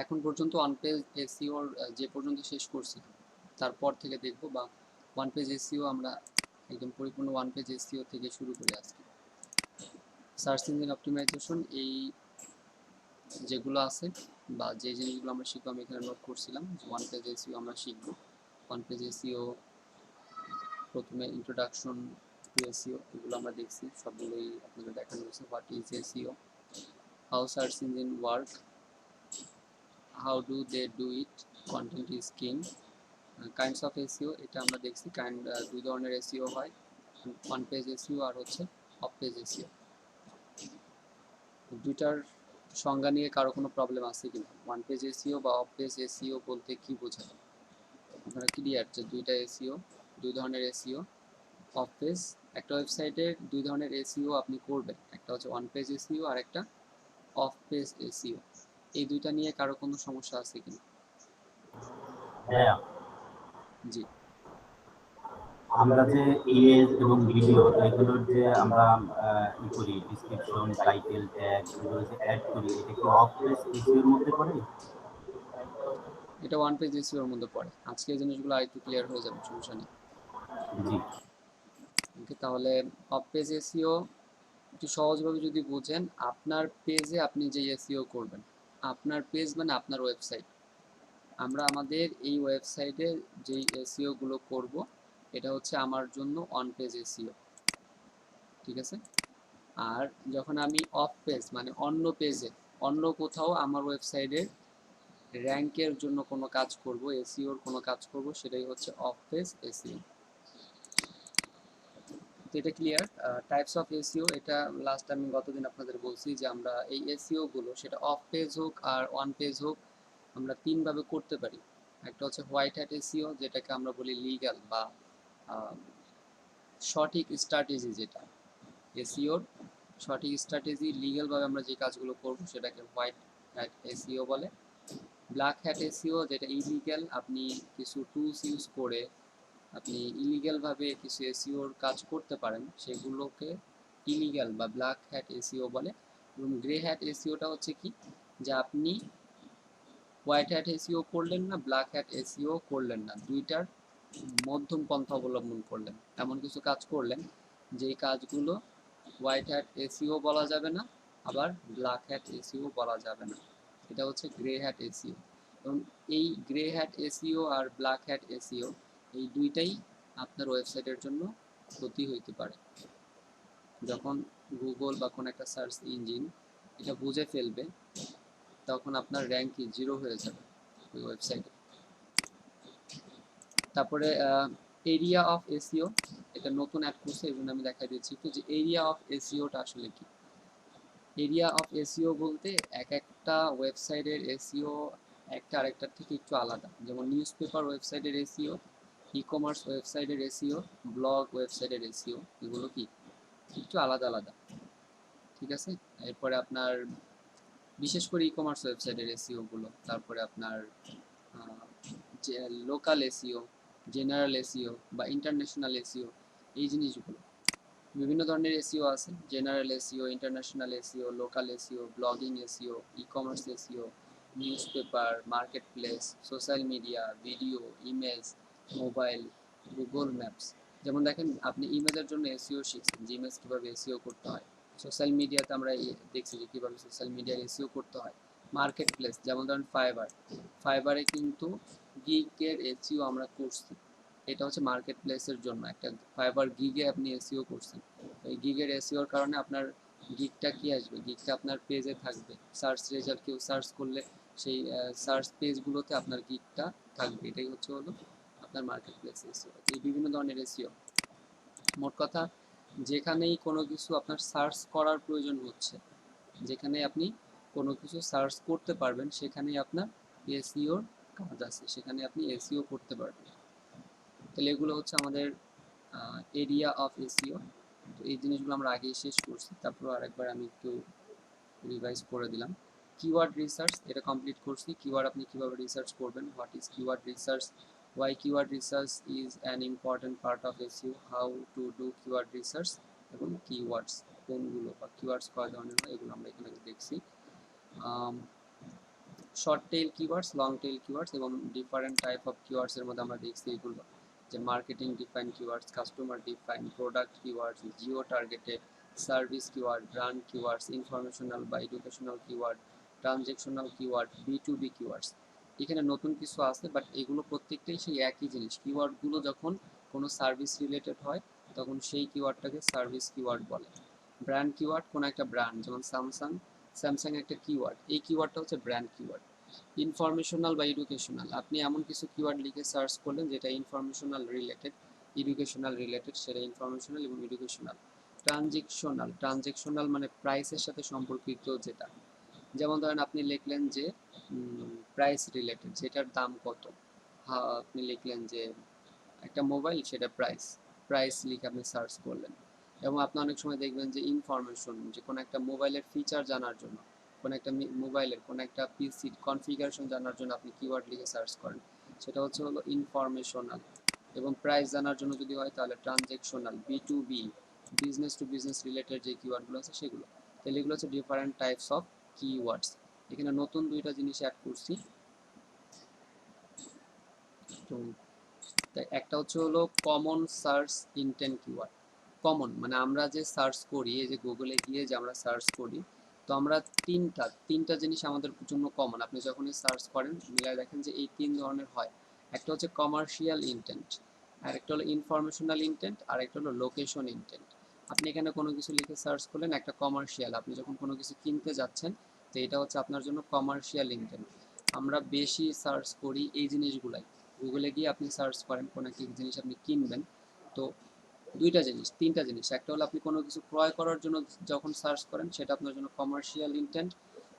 এখন পর্যন্ত one page এসইওর যে পর্যন্ত শেষ করছি তারপর থেকে দেখব, বা ওয়ান পেজ এসইও আমরা একদম পরিপূর্ণ ওয়ান পেজ এসইও থেকে শুরু করি আজকে। সার্চ ইঞ্জিন অপটিমাইজেশন এই যেগুলো আছে বা যে জিনিসগুলো আমরা শিখবো, আমি এখানে নোট করছিলাম যে ওয়ান পেজ এসইও আমরা শিখবো। ওয়ান পেজ এসইও প্রথমে ইন্ট্রোডাকশন টু এসইও, এগুলো আমরা দেখছি, সবগুলোই আপনাদের দেখানো হয়েছে। What is SEO, how search engine work, how do they do it, content is king, kinds of SEO, এটা আমরা দেখছি। দুই ধরনের এসইও হয়, ওয়ান পেজ এসইও আর হচ্ছে অফ পেজ এসইও। দুইটার সংজ্ঞা নিয়ে কারো কোনো প্রবলেম আছে কিনা? ওয়ান পেজ এসইও বা অফ পেজ এসইও বলতে কি বোঝায়? আপনারা ক্লিয়ার যে দুইটা এসইও, দুই ধরনের এসইও। অফ পেজ, একটা ওয়েবসাইটের দুই ধরনের এসইও আপনি করবেন, একটা হচ্ছে ওয়ান পেজ এসইও আর একটা অফ পেজ এসইও। এই দুইটা নিয়ে কারো কোনো সমস্যা আছে কিনা? হ্যাঁ, জি, আমরা যে ইমেজ এবং ভিডিও এগুলোর যে আমরা করি ডিসক্রিপশন, টাইটেল, ট্যাগ এগুলো যে অ্যাড করি, এটা কি অফ পেজ এসইওর মধ্যে পড়ে? এটা ওয়ান পেজ এসইওর মধ্যে পড়ে। আজকে এই জিনিসগুলো আরেকটু ক্লিয়ার হয়ে যাবে, সমস্যা নেই। জি, ওকে, তাহলে অফ পেজ এসইও একটু সহজভাবে যদি বোঝেন, আপনার পেজে আপনি যে এসইও করবেন, আপনার পেজ মানে আপনার ওয়েবসাইট। আমরা আমাদের এই ওয়েবসাইটে যেই এসইও গুলো করব, এটা হচ্ছে আমার জন্য অন পেজ এসইও, ঠিক আছে? আর যখন আমি অফ পেজ মানে অন্য পেজে, অন্য কোথাও আমার ওয়েবসাইটের র্যাঙ্কের জন্য কোনো কাজ করব, এসইওর কোনো কাজ করব, সেটাই হচ্ছে অফ পেজ এসইও। তো এটা ক্লিয়ার। টাইপস অফ এসইও, এটা লাস্ট আমি গতদিন আপনাদের বলছি যে আমরা এই এসইও গুলো, সেটা অফ পেজ হোক আর অন পেজ হোক, আমরা তিনভাবে করতে পারি। একটা হচ্ছে হোয়াইট হ্যাট এসইও, যেটাকে আমরা বলি লিগ্যাল বা সঠিক স্ট্র্যাটেজি, যেটা এসইওর সঠিক স্ট্র্যাটেজি, লিগ্যালভাবে আমরা যে কাজগুলো করব সেটাকে হোয়াইট হ্যাট এসইও বলে। ব্ল্যাক হ্যাট এসইও, যেটা ইলিগ্যাল, আপনি কিছু টুলস ইউজ করে আপনি ইলিগ্যালভাবে কিছু এসইওর কাজ করতে পারেন, সেগুলোকে ইলিগ্যাল বা ব্ল্যাক হ্যাট এসইও বলে। এবং গ্রে হ্যাট এসইওটা হচ্ছে কি, যে আপনি হোয়াইট হ্যাট এসইও করলেন না, ব্ল্যাক হ্যাট এসইও করলেন না, দুইটার মধ্যম পন্থা অবলম্বন করলেন, এমন কিছু কাজ করলেন যেই কাজগুলো হোয়াইট হ্যাট এসইও বলা যাবে না, আবার ব্ল্যাক হ্যাট এসইও বলা যাবে না, এটা হচ্ছে গ্রে হ্যাট এসইও। এবং এই গ্রে হ্যাট এসইও আর ব্ল্যাক হ্যাট এসইও, এই দুইটাই আপনার ওয়েবসাইটের জন্য ক্ষতি হইতে পারে। যখন গুগল বা কোনো একটা সার্চ ইঞ্জিন এটা বুঝে ফেলবে, তখন আপনার র্যাঙ্কই জিরো হয়ে যাবে ওই ওয়েবসাইটে। তারপরে এরিয়া অফ এসইও, এটা নতুন অ্যাড করছে, এই জন্য আমি দেখা দিচ্ছি একটু যে এরিয়া অফ এসইওটা আসলে কি। এরিয়া অফ এসইও বলতে এক একটা ওয়েবসাইটের এসইও একটা আরেকটার থেকে একটু আলাদা। যেমন নিউজ পেপার ওয়েবসাইটের এসইও, ই কমার্স ওয়েবসাইটের এসইও, ব্লগ ওয়েবসাইটের এসইও, এগুলো কি একটু আলাদা আলাদা, ঠিক আছে? এরপরে আপনার বিশেষ করে ই কমার্স ওয়েবসাইটের এসইও গুলো, তারপরে আপনার যে লোকাল এসইও, জেনারেল এসইও বা ইন্টারন্যাশনাল এসইও, এই জিনিসগুলো বিভিন্ন ধরনের এসইও আছে। General SEO, international SEO, local SEO, blogging SEO, e commerce SEO, news paper, market place, social media, video, image, mobile, Google maps. যেমন দেখেন, আপনি ইমেজের জন্য এসইও শিখছেন, যে ইমেজ কীভাবে এসইও করতে হয়। সোশ্যাল মিডিয়াতে আমরা দেখছি যে কীভাবে সোশ্যাল মিডিয়ার এসইও করতে হয়। মার্কেট প্লেস, যেমন ধরেন ফাইবার, ফাইবারে কিন্তু গিগের এসইও আমরা করছি, এটা হচ্ছে মার্কেট প্লেসের জন্য একটা। ফাইবার গিগে আপনি এসইও করছেন, এই গিগের এসইওর কারণে আপনার গিগটা কি আসবে, গিগটা আপনার পেজে থাকবে, সার্চ রেজাল্ট কেউ সার্চ করলে সেই সার্চ পেজগুলোতে আপনার গিগটা থাকবে, এটাই হচ্ছে হলো আপনার মার্কেট প্লেস এসইও। এই বিভিন্ন ধরনের এসইও, মোট কথা যেখানেই কোনো কিছু আপনার সার্চ করার প্রয়োজন হচ্ছে, যেখানে আপনি কোনো কিছু সার্চ করতে পারবেন, সেখানেই আপনার এসইওর কাজ আছে, সেখানে আপনি এসইও করতে পারবেন। তাহলে এগুলো হচ্ছে আমাদের এরিয়া অফ এসইও। তো এই জিনিসগুলো আমরা আগেই শেষ করছি, তারপর আরেকবার আমি একটু রিভাইজ করে দিলাম। কিওয়ার্ড রিসার্চ, এটা কমপ্লিট করছি। কিওয়ার্ড আপনি কিভাবে রিসার্চ করবেন, what is keyword research, why keyword research is an important part of SEO, how to do keyword research, এবং কিওয়ার্ডস কোনগুলো বা কিওয়ার্ডস কয় ধরনের হয়, এগুলো আমরা এখানে দেখছি। Short tail keywords, long tail keywords এবং ডিফারেন্ট টাইপ অফ কিওয়ার্ডস এর মধ্যে আমরা দেখছি এগুলো, যে marketing define keywords, customer define, product keywords, geo targeted, service keyword, brand keywords, informational বা educational keyword, transactional keyword, B2B keywords. এখানে নতুন কিছু আছে, বাট এগুলো প্রত্যেকটাই সেই একই জিনিস। কিওয়ার্ডগুলো যখন কোনো সার্ভিস রিলেটেড হয় তখন সেই কিওয়ার্ডটাকে সার্ভিস কিওয়ার্ড বলে। ব্র্যান্ড কিওয়ার্ড কোনো একটা ব্র্যান্ড, যেমন স্যামসাং একটা কিওয়ার্ড, এই কিওয়ার্ডটা হচ্ছে ব্র্যান্ড কিওয়ার্ড। ইনফরমেশনাল বা এডুকেশনাল, আপনি এমন কিছু কিওয়ার্ড লিখে সার্চ করলেন যেটা ইনফরমেশনাল রিলেটেড, এডুকেশনাল রিলেটেড, সেটা ইনফরমেশনাল এবং এডুকেশনাল। ট্রানজেকশনাল মানে প্রাইসের সাথে সম্পর্কিত যেটা, যেমন ধরেন আপনি লিখলেন যে প্রাইস রিলেটেড, যেটার দাম কত, আপনি লিখলেন যে একটা মোবাইল, সেটা প্রাইস লিখে আপনি সার্চ করলেন। এবং আপনি অনেক সময় দেখবেন যে ইনফরমেশন, যে কোনো একটা মোবাইলের ফিচার জানার জন্য, কোনো একটা মোবাইলের কোনো একটা পিসির কনফিগারেশন জানার জন্য আপনি কিওয়ার্ড লিখে সার্চ করেন, সেটা হলো ইনফরমেশনাল। এবং প্রাইস জানার জন্য যদি হয় তাহলে transactional, B2B, business to business related যে কিওয়ার্ডগুলো আছে সেগুলো। তাহলে এগুলো হচ্ছে ডিফারেন্ট টাইপস অফ কিওয়ার্ডস। এখানে নতুন দুইটা জিনিস অ্যাড করছি। তো একটা হলো common search intent keyword. Common মানে আমরা যে সার্চ করি, এই যে গুগলে গিয়ে যে আমরা সার্চ করি, তো আমরা তিনটা জিনিস আমাদের জন্য কমন। আপনি যখনই সার্চ করেন মিলায় দেখেন যে এই তিন ধরনের হয়। একটা হচ্ছে কমার্শিয়াল ইন্টেন্ট, আর একটা হলো ইনফরমেশনাল ইন্টেন্ট, আর একটা হলো লোকেশন ইন্টেন্ট। আপনি এখানে কোনো কিছু লিখে সার্চ করলেন, একটা কমার্শিয়াল, আপনি যখন কোনো কিছু কিনতে যাচ্ছেন, তো এটা হচ্ছে আপনার জন্য কমার্শিয়াল ইন্টেন্ট। আমরা বেশি সার্চ করি এই জিনিসগুলাই, গুগলে গিয়ে আপনি সার্চ করেন কোনো একটা জিনিস আপনি কিনবেন, তো তিনটা জিনিস, একটা হলো আপনি কোনো কিছু ক্রয় করার জন্য যখন সার্চ করেন সেটা আপনার জন্য কমার্শিয়াল ইন্টেন্ট।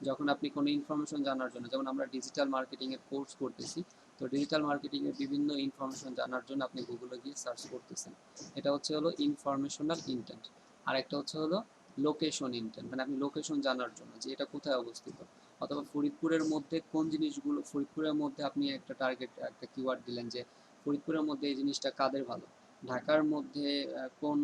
যখন আপনি কোনো ইনফরমেশন জানার জন্য, যেমন আমরা ডিজিটাল মার্কেটিং এর কোর্স করতেছি, তো ডিজিটাল মার্কেটিং এর বিভিন্ন ইনফরমেশন জানার জন্য আপনি গুগলে গিয়ে সার্চ করতেছেন, এটা হলো ইনফরমেশনাল ইন্টেন্ট। আর একটা হলো লোকেশন ইন্টেন্ট, মানে আপনি লোকেশন জানার জন্য যে এটা কোথায় অবস্থিত, অথবা ফরিদপুরের মধ্যে কোন জিনিসগুলো, ফরিদপুরের মধ্যে আপনি একটা টার্গেট, একটা কিওয়ার্ড দিলেন যে ফরিদপুরের মধ্যে এই জিনিসটা কাদের ভালো, ঢাকার মধ্যে কোন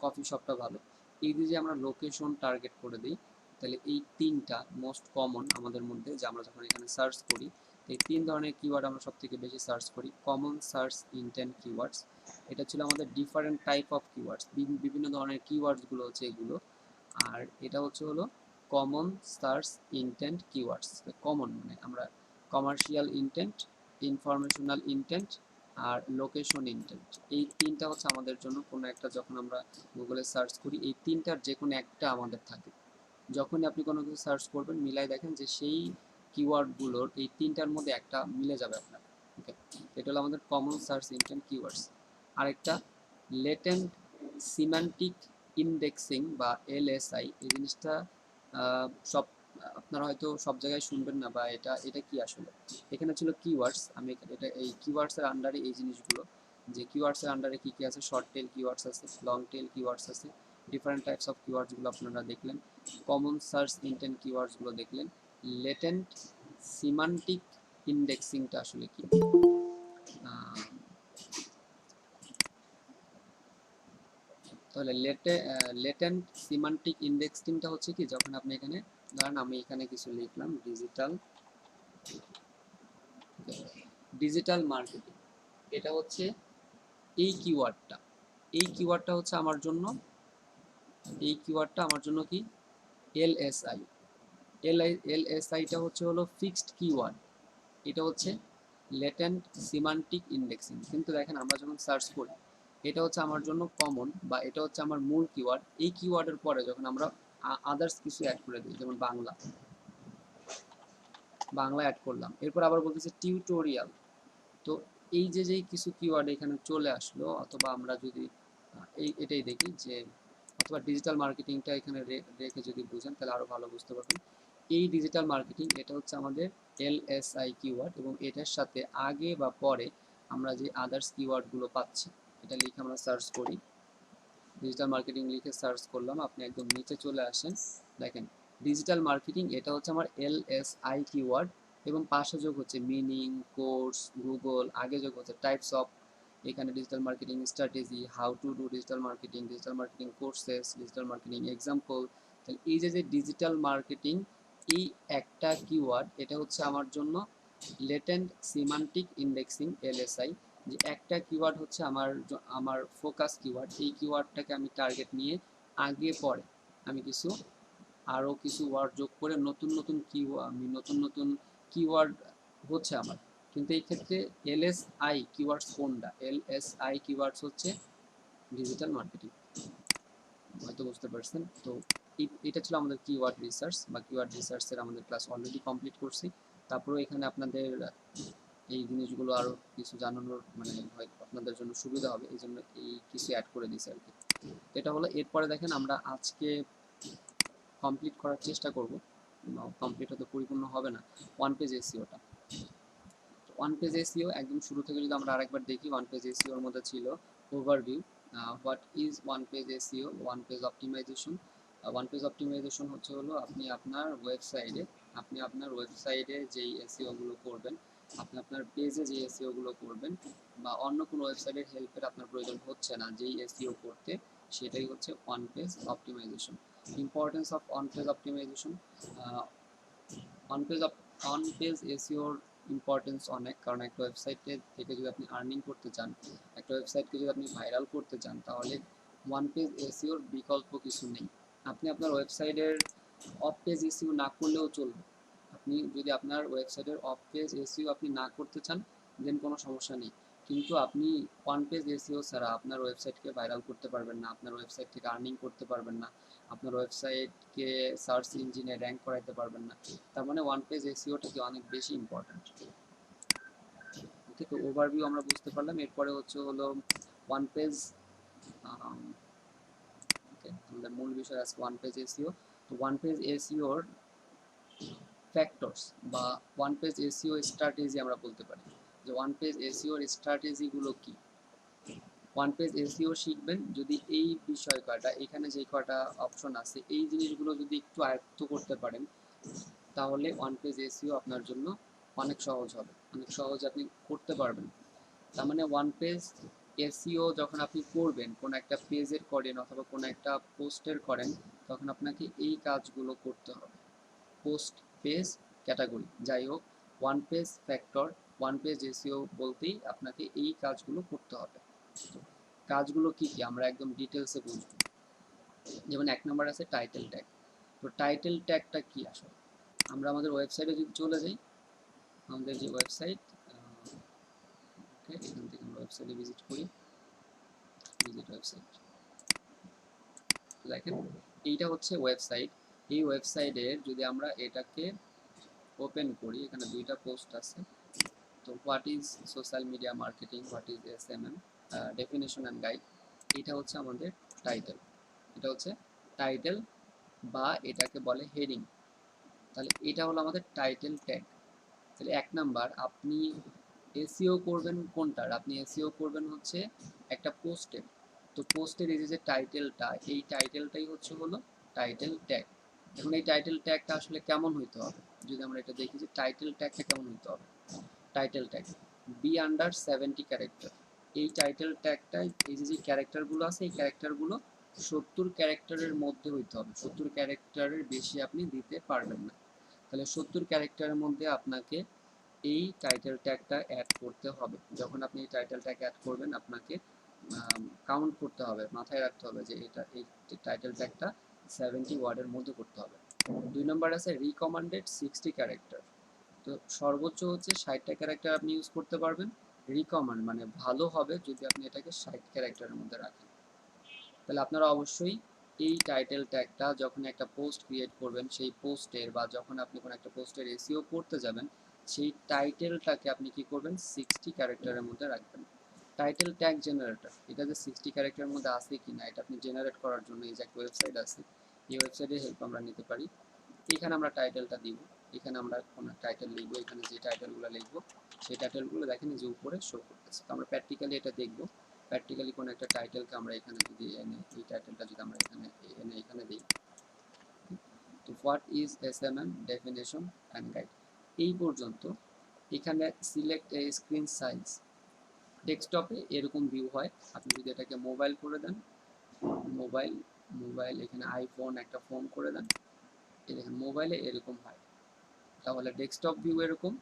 কফি শপটা ভালো। এই যে আমরা লোকেশন টার্গেট করে দিই, তাহলে এই তিনটা মোস্ট কমন আমাদের মধ্যে, যে আমরা যখন এখানে সার্চ করি, এই তিন ধরনের কিওয়ার্ড আমরা সব থেকে বেশি সার্চ করি, কমন সার্চ ইন্টেন্ট কিওয়ার্ডস। এটা ছিল আমাদের ডিফারেন্ট টাইপ অফ কিওয়ার্ডস, বিভিন্ন ধরনের কিওয়ার্ডসগুলো হচ্ছে এগুলো। আর এটা হলো common search intent keywords. Common মানে আমরা কমার্শিয়াল ইন্টেন্ট, ইনফরমেশনাল ইন্টেন্ট আর লোকেশন ইন্টেন্ট, এই তিনটা হচ্ছে আমাদের জন্য কোনো একটা, যখন আমরা গুগলে সার্চ করি এই তিনটার যে কোনো একটা আমাদের থাকে। যখনই আপনি কোনো কিছু সার্চ করবেন মিলাই দেখেন যে সেই কিওয়ার্ডগুলোর এই তিনটার মধ্যে একটা মিলে যাবে আপনার। ওকে, এটা হলো আমাদের কমন সার্চ ইন্টেন্ট কিওয়ার্ডস। আরেকটা লেটেন্ট সিম্যান্টিক ইন্ডেক্সিং বা এলএসআই, এই জিনিসটা সব আপনারা হয়তো সব জায়গায় শুনবেন না, বা এটা এটা কি আসলে। এখানে ছিল কিওয়ার্ডস, আমি এটা এই কিওয়ার্ডসের আন্ডারে এই জিনিসগুলো, যে কিওয়ার্ডসের আন্ডারে কী কী আছে, শর্ট টেল কিওয়ার্ডস আছে, লং টেল কিওয়ার্ডস আছে, ডিফারেন্ট টাইপস অফ কিওয়ার্ডসগুলো আপনারা দেখলেন, কমন সার্চ ইন্টেন্ট কিওয়ার্ডসগুলো দেখলেন, লেটেন্ট সিমান্টিক ইন্ডেক্সিংটা আসলে কি। তাহলে লেটেন্ট সিমান্টিক ইন্ডেক্সিংটা হচ্ছে কি, যখন আপনি এখানে ধরেন আমি এখানে কিছু লিখলাম ডিজিটাল মার্কেটিং, এটা হচ্ছে এই কিওয়ার্ডটা, এই কিওয়ার্ডটা হচ্ছে আমার জন্য, এই কিওয়ার্ডটা আমার জন্য কি এলএসআই। এলএসআইটা হলো ফিক্সড কিওয়ার্ড, এটা হচ্ছে লেটেন্ট সিমান্টিক ইন্ডেক্সিং। কিন্তু দেখেন আমরা যখন সার্চ করি, এটা হচ্ছে আমার জন্য কমন, বা এটা হচ্ছে আমার মূল কিওয়ার্ড। এই কিওয়ার্ডের পরে যখন আমরা আদার্স কিছু অ্যাড করে দিই, যেমন বাংলা অ্যাড করলাম, এরপর আবার বলতেছে টিউটোরিয়াল, তো এই যে যেই কিছু কিওয়ার্ড এখানে চলে আসলো, অথবা আমরা যদি এটাই দেখি যে, অথবা ডিজিটাল মার্কেটিংটা এখানে রেখে যদি বুঝেন তাহলে আরো ভালো বুঝতে পারবেন। এই ডিজিটাল মার্কেটিং এটা হচ্ছে আমাদের এলএসআই কিওয়ার্ড, এবং এটার সাথে আগে বা পরে আমরা যে আদার্স কিওয়ার্ডগুলো পাচ্ছি, এটা লিখে আমরা সার্চ করি, ডিজিটাল মার্কেটিং লিখে সার্চ করলাম, আপনি একদম নিচে চলে আসেন, দেখেন ডিজিটাল মার্কেটিং এটা হচ্ছে আমার এলএসআই কিওয়ার্ড, এবং পাশে যোগ হচ্ছে মিনিং, কোর্স, গুগল, আগে যোগ হচ্ছে টাইপস অফ, এখানে digital marketing strategy, how to do digital marketing courses, digital marketing example. তাহলে এই যে ডিজিটাল মার্কেটিং এই একটা কিওয়ার্ড, এটা হচ্ছে আমার জন্য লেটেন্ট সিমান্টিক ইন্ডেক্সিং এলএসআই, যে একটা কিওয়ার্ড হচ্ছে আমার ফোকাস কিওয়ার্ড। এই কিওয়ার্ডটাকে আমি টার্গেট নিয়ে আগে পরে আমি আরও কিছু ওয়ার্ড যোগ করে নতুন নতুন কিওয়ার্ড হচ্ছে আমার। কিন্তু এই ক্ষেত্রে এলএসআই কিওয়ার্ডস কোনটা? এলএসআই কিওয়ার্ডস হচ্ছে ডিজিটাল মার্কেটিং, হয়তো বুঝতে পারছেন। তো এটা ছিল আমাদের কিওয়ার্ড রিসার্চ বা কিওয়ার্ড রিসার্চের আমাদের ক্লাস অলরেডি কমপ্লিট করছি। তারপরে এখানে আপনাদের এই জিনিসগুলো আরও কিছু জানানোর মানে হয়তো আপনাদের জন্য সুবিধা হবে, এই জন্য এই কিছু অ্যাড করে দিয়েছি আর কি। এটা হলো, এরপরে দেখেন আমরা আজকে কমপ্লিট করার চেষ্টা করব, কমপ্লিট হতে পরিপূর্ণ হবে না, ওয়ান পেজ এসইওটা। ওয়ান পেজ এসইও একদম শুরু থেকে যদি আমরা আরেকবার দেখি, ওয়ান পেজ এসইওর মধ্যে ছিল overview, what is on page SEO, on page optimisation. On page optimisation হচ্ছে হলো আপনি আপনার ওয়েবসাইটে যেই এসইওগুলো করবেন, আপনি আপনার পেজে যে এসইওগুলো করবেন, বা অন্য কোনো ওয়েবসাইটের হেল্পের আপনার প্রয়োজন হচ্ছে না যেই এসইও করতে, সেটাই হচ্ছে one page optimisation. Importance of on page optimisation, on page এসইওর ইম্পর্টেন্স অনেক, কারণ একটা ওয়েবসাইটে থেকে যদি আপনি আর্নিং করতে চান, একটা ওয়েবসাইটকে যদি আপনি ভাইরাল করতে চান, তাহলে ওয়ান পেজ এসইওর বিকল্প কিছু নেই। আপনি আপনার ওয়েবসাইটের অফ পেজ এসইও না করলেও চলবে। আপনি যদি আপনার ওয়েবসাইটের অফ পেজ এসইও আপনি না করতে চান, দেন কোনো সমস্যা নেই, কিন্তু আপনি ওয়ান পেজ এসইও ছাড়া আপনার ওয়েবসাইটকে ভাইরাল করতে পারবেন না, আপনার ওয়েবসাইট থেকে আর্নিং করতে পারবেন না, আপনার ওয়েবসাইটকে সার্চ ইঞ্জিনে র্যাঙ্ক করাইতে পারবেন না। তার মানে ওয়ান পেজ এসইওটা কি অনেক বেশি ইম্পর্ট্যান্ট। ওকে, তো ওভারভিউ আমরা বুঝতে পারলাম। এরপরে হলো ওয়ান পেজ, ওকে, আমাদের মূল বিষয় আছে ওয়ান পেজ এসইও। তো ওয়ান পেজ এসইওর ফ্যাক্টরস বা ওয়ান পেজ এসইও স্ট্র্যাটেজি আমরা বলতে পারি, যে ওয়ান পেজ এসইওর স্ট্র্যাটেজিগুলো কি। ওয়ান পেজ এসইও শিখবেন যদি এই বিষয় কয়টা, এখানে যে কয়টা অপশন আছে, এই জিনিসগুলো যদি একটু আয়ত্ত করতে পারেন, তাহলে ওয়ান পেজ এসইও আপনার জন্য অনেক সহজ হবে, অনেক সহজ আপনি করতে পারবেন। তার মানে ওয়ান পেজ এসইও যখন আপনি করবেন, কোনো একটা পেজের করেন অথবা কোনো একটা পোস্টের করেন, তখন আপনাকে এই কাজগুলো করতে হবে। পোস্ট, পেজ, ক্যাটাগরি, যাই হোক, one page factor, one page SEO বলতেই আপনাকে এই কাজগুলো করতে হবে। কাজগুলো কি কি আমরা একদম ডিটেলসে বুঝব। যেমন এক নম্বর আছে টাইটেল ট্যাগ। তো টাইটেল ট্যাগটা কি আসলে? আমরা আমাদের ওয়েবসাইটে যদি চলে যাই, আমাদের যে ওয়েবসাইট, এখান থেকে আমরা ওয়েবসাইটে ভিজিট করি, ভিজিট ওয়েবসাইট, দেখেন এইটা হচ্ছে ওয়েবসাইট। এই ওয়েবসাইটের যদি আমরা এটাকে ওপেন করি, এখানে দুইটা পোস্ট আছে। তো what is social media marketing, what is SMM, definition and guide, এটা হচ্ছে আমাদের টাইটেল, এটা হচ্ছে টাইটেল বা এটাকে বলে হেডিং। তাহলে এটা হলো আমাদের টাইটেল ট্যাগ। তাহলে এক নাম্বার, আপনি এসইও করবেন কোনটার? আপনি এসইও করবেন হচ্ছে একটা পোস্টের। তো পোস্টের এই যে টাইটেলটা, এই টাইটেলটাই হলো টাইটেল ট্যাগ। এখন এই টাইটেল ট্যাগটা আসলে কেমন হইতে হবে, যদি আমরা এটা দেখি যে টাইটেল ট্যাগটা কেমন হইতে হবে। Title tag B under 70 character. এই টাইটেল ট্যাগটাই এই যে ক্যারেক্টারগুলো আছে, এই ক্যারেক্টারগুলো 70 ক্যারেক্টারের মধ্যে হইতে হবে, 70 ক্যারেক্টারের বেশি আপনি দিতে পারবেন না। তাহলে 70 ক্যারেক্টারের মধ্যে আপনাকে এই টাইটেল ট্যাগটা অ্যাড করতে হবে। যখন আপনি এই টাইটেল ট্যাগ অ্যাড করবেন, আপনাকে কাউন্ট করতে হবে, মাথায় রাখতে হবে যে এই টাইটেল ট্যাগটা 70 ওয়ার্ডের মধ্যে করতে হবে। 2 নম্বর আছে রিকমান্ডেড 60 ক্যারেক্টার। তো সর্বোচ্চ হচ্ছে 60টা ক্যারেক্টার আপনি ইউজ করতে পারবেন। রিকমান্ড মানে ভালো হবে যদি আপনি এটাকে 60 ক্যারেক্টারের মধ্যে রাখেন। তাহলে আপনারা অবশ্যই এই টাইটেল ট্যাগটা যখন একটা পোস্ট ক্রিয়েট করবেন, সেই পোস্টের বা যখন আপনি কোনো একটা পোস্টের এসইও করতে যাবেন, সেই টাইটেলটাকে আপনি কি করবেন, 60 ক্যারেক্টারের মধ্যে রাখবেন। টাইটেল ট্যাগ জেনারেটর, এটা যে 60 ক্যারেক্টারের মধ্যে আছে কি না, এটা আপনি জেনারেট করার জন্য এই যে একটা ওয়েবসাইট আছে, এই ওয়েবসাইটের হেল্প আমরা নিতে পারি। এখানে আমরা টাইটেলটা দিব, এখানে আমরা কোনো টাইটেল লিখবো, এখানে যে টাইটেলগুলো লিখবো সেই টাইটেলগুলো দেখেন যে উপরে শো করতেছে। তো আমরা প্র্যাকটিক্যালি এটা দেখবো। প্র্যাকটিক্যালি কোনো একটা টাইটেলকে আমরা এখানে যদি এনে, এই টাইটেলটা যদি আমরা এখানে দিই, তো what is SMM, definition and guide, এই পর্যন্ত। এখানে সিলেক্ট এ স্ক্রিন সাইজ, ডেস্কটপে এরকম ভিউ হয়। আপনি যদি এটাকে মোবাইল করে দেন, মোবাইল এখানে আইফোন একটা ফোন করে দেন, এই দেখেন মোবাইলে এরকম হয়, তাহলে ডেস্কটপ ভিউ এরকম,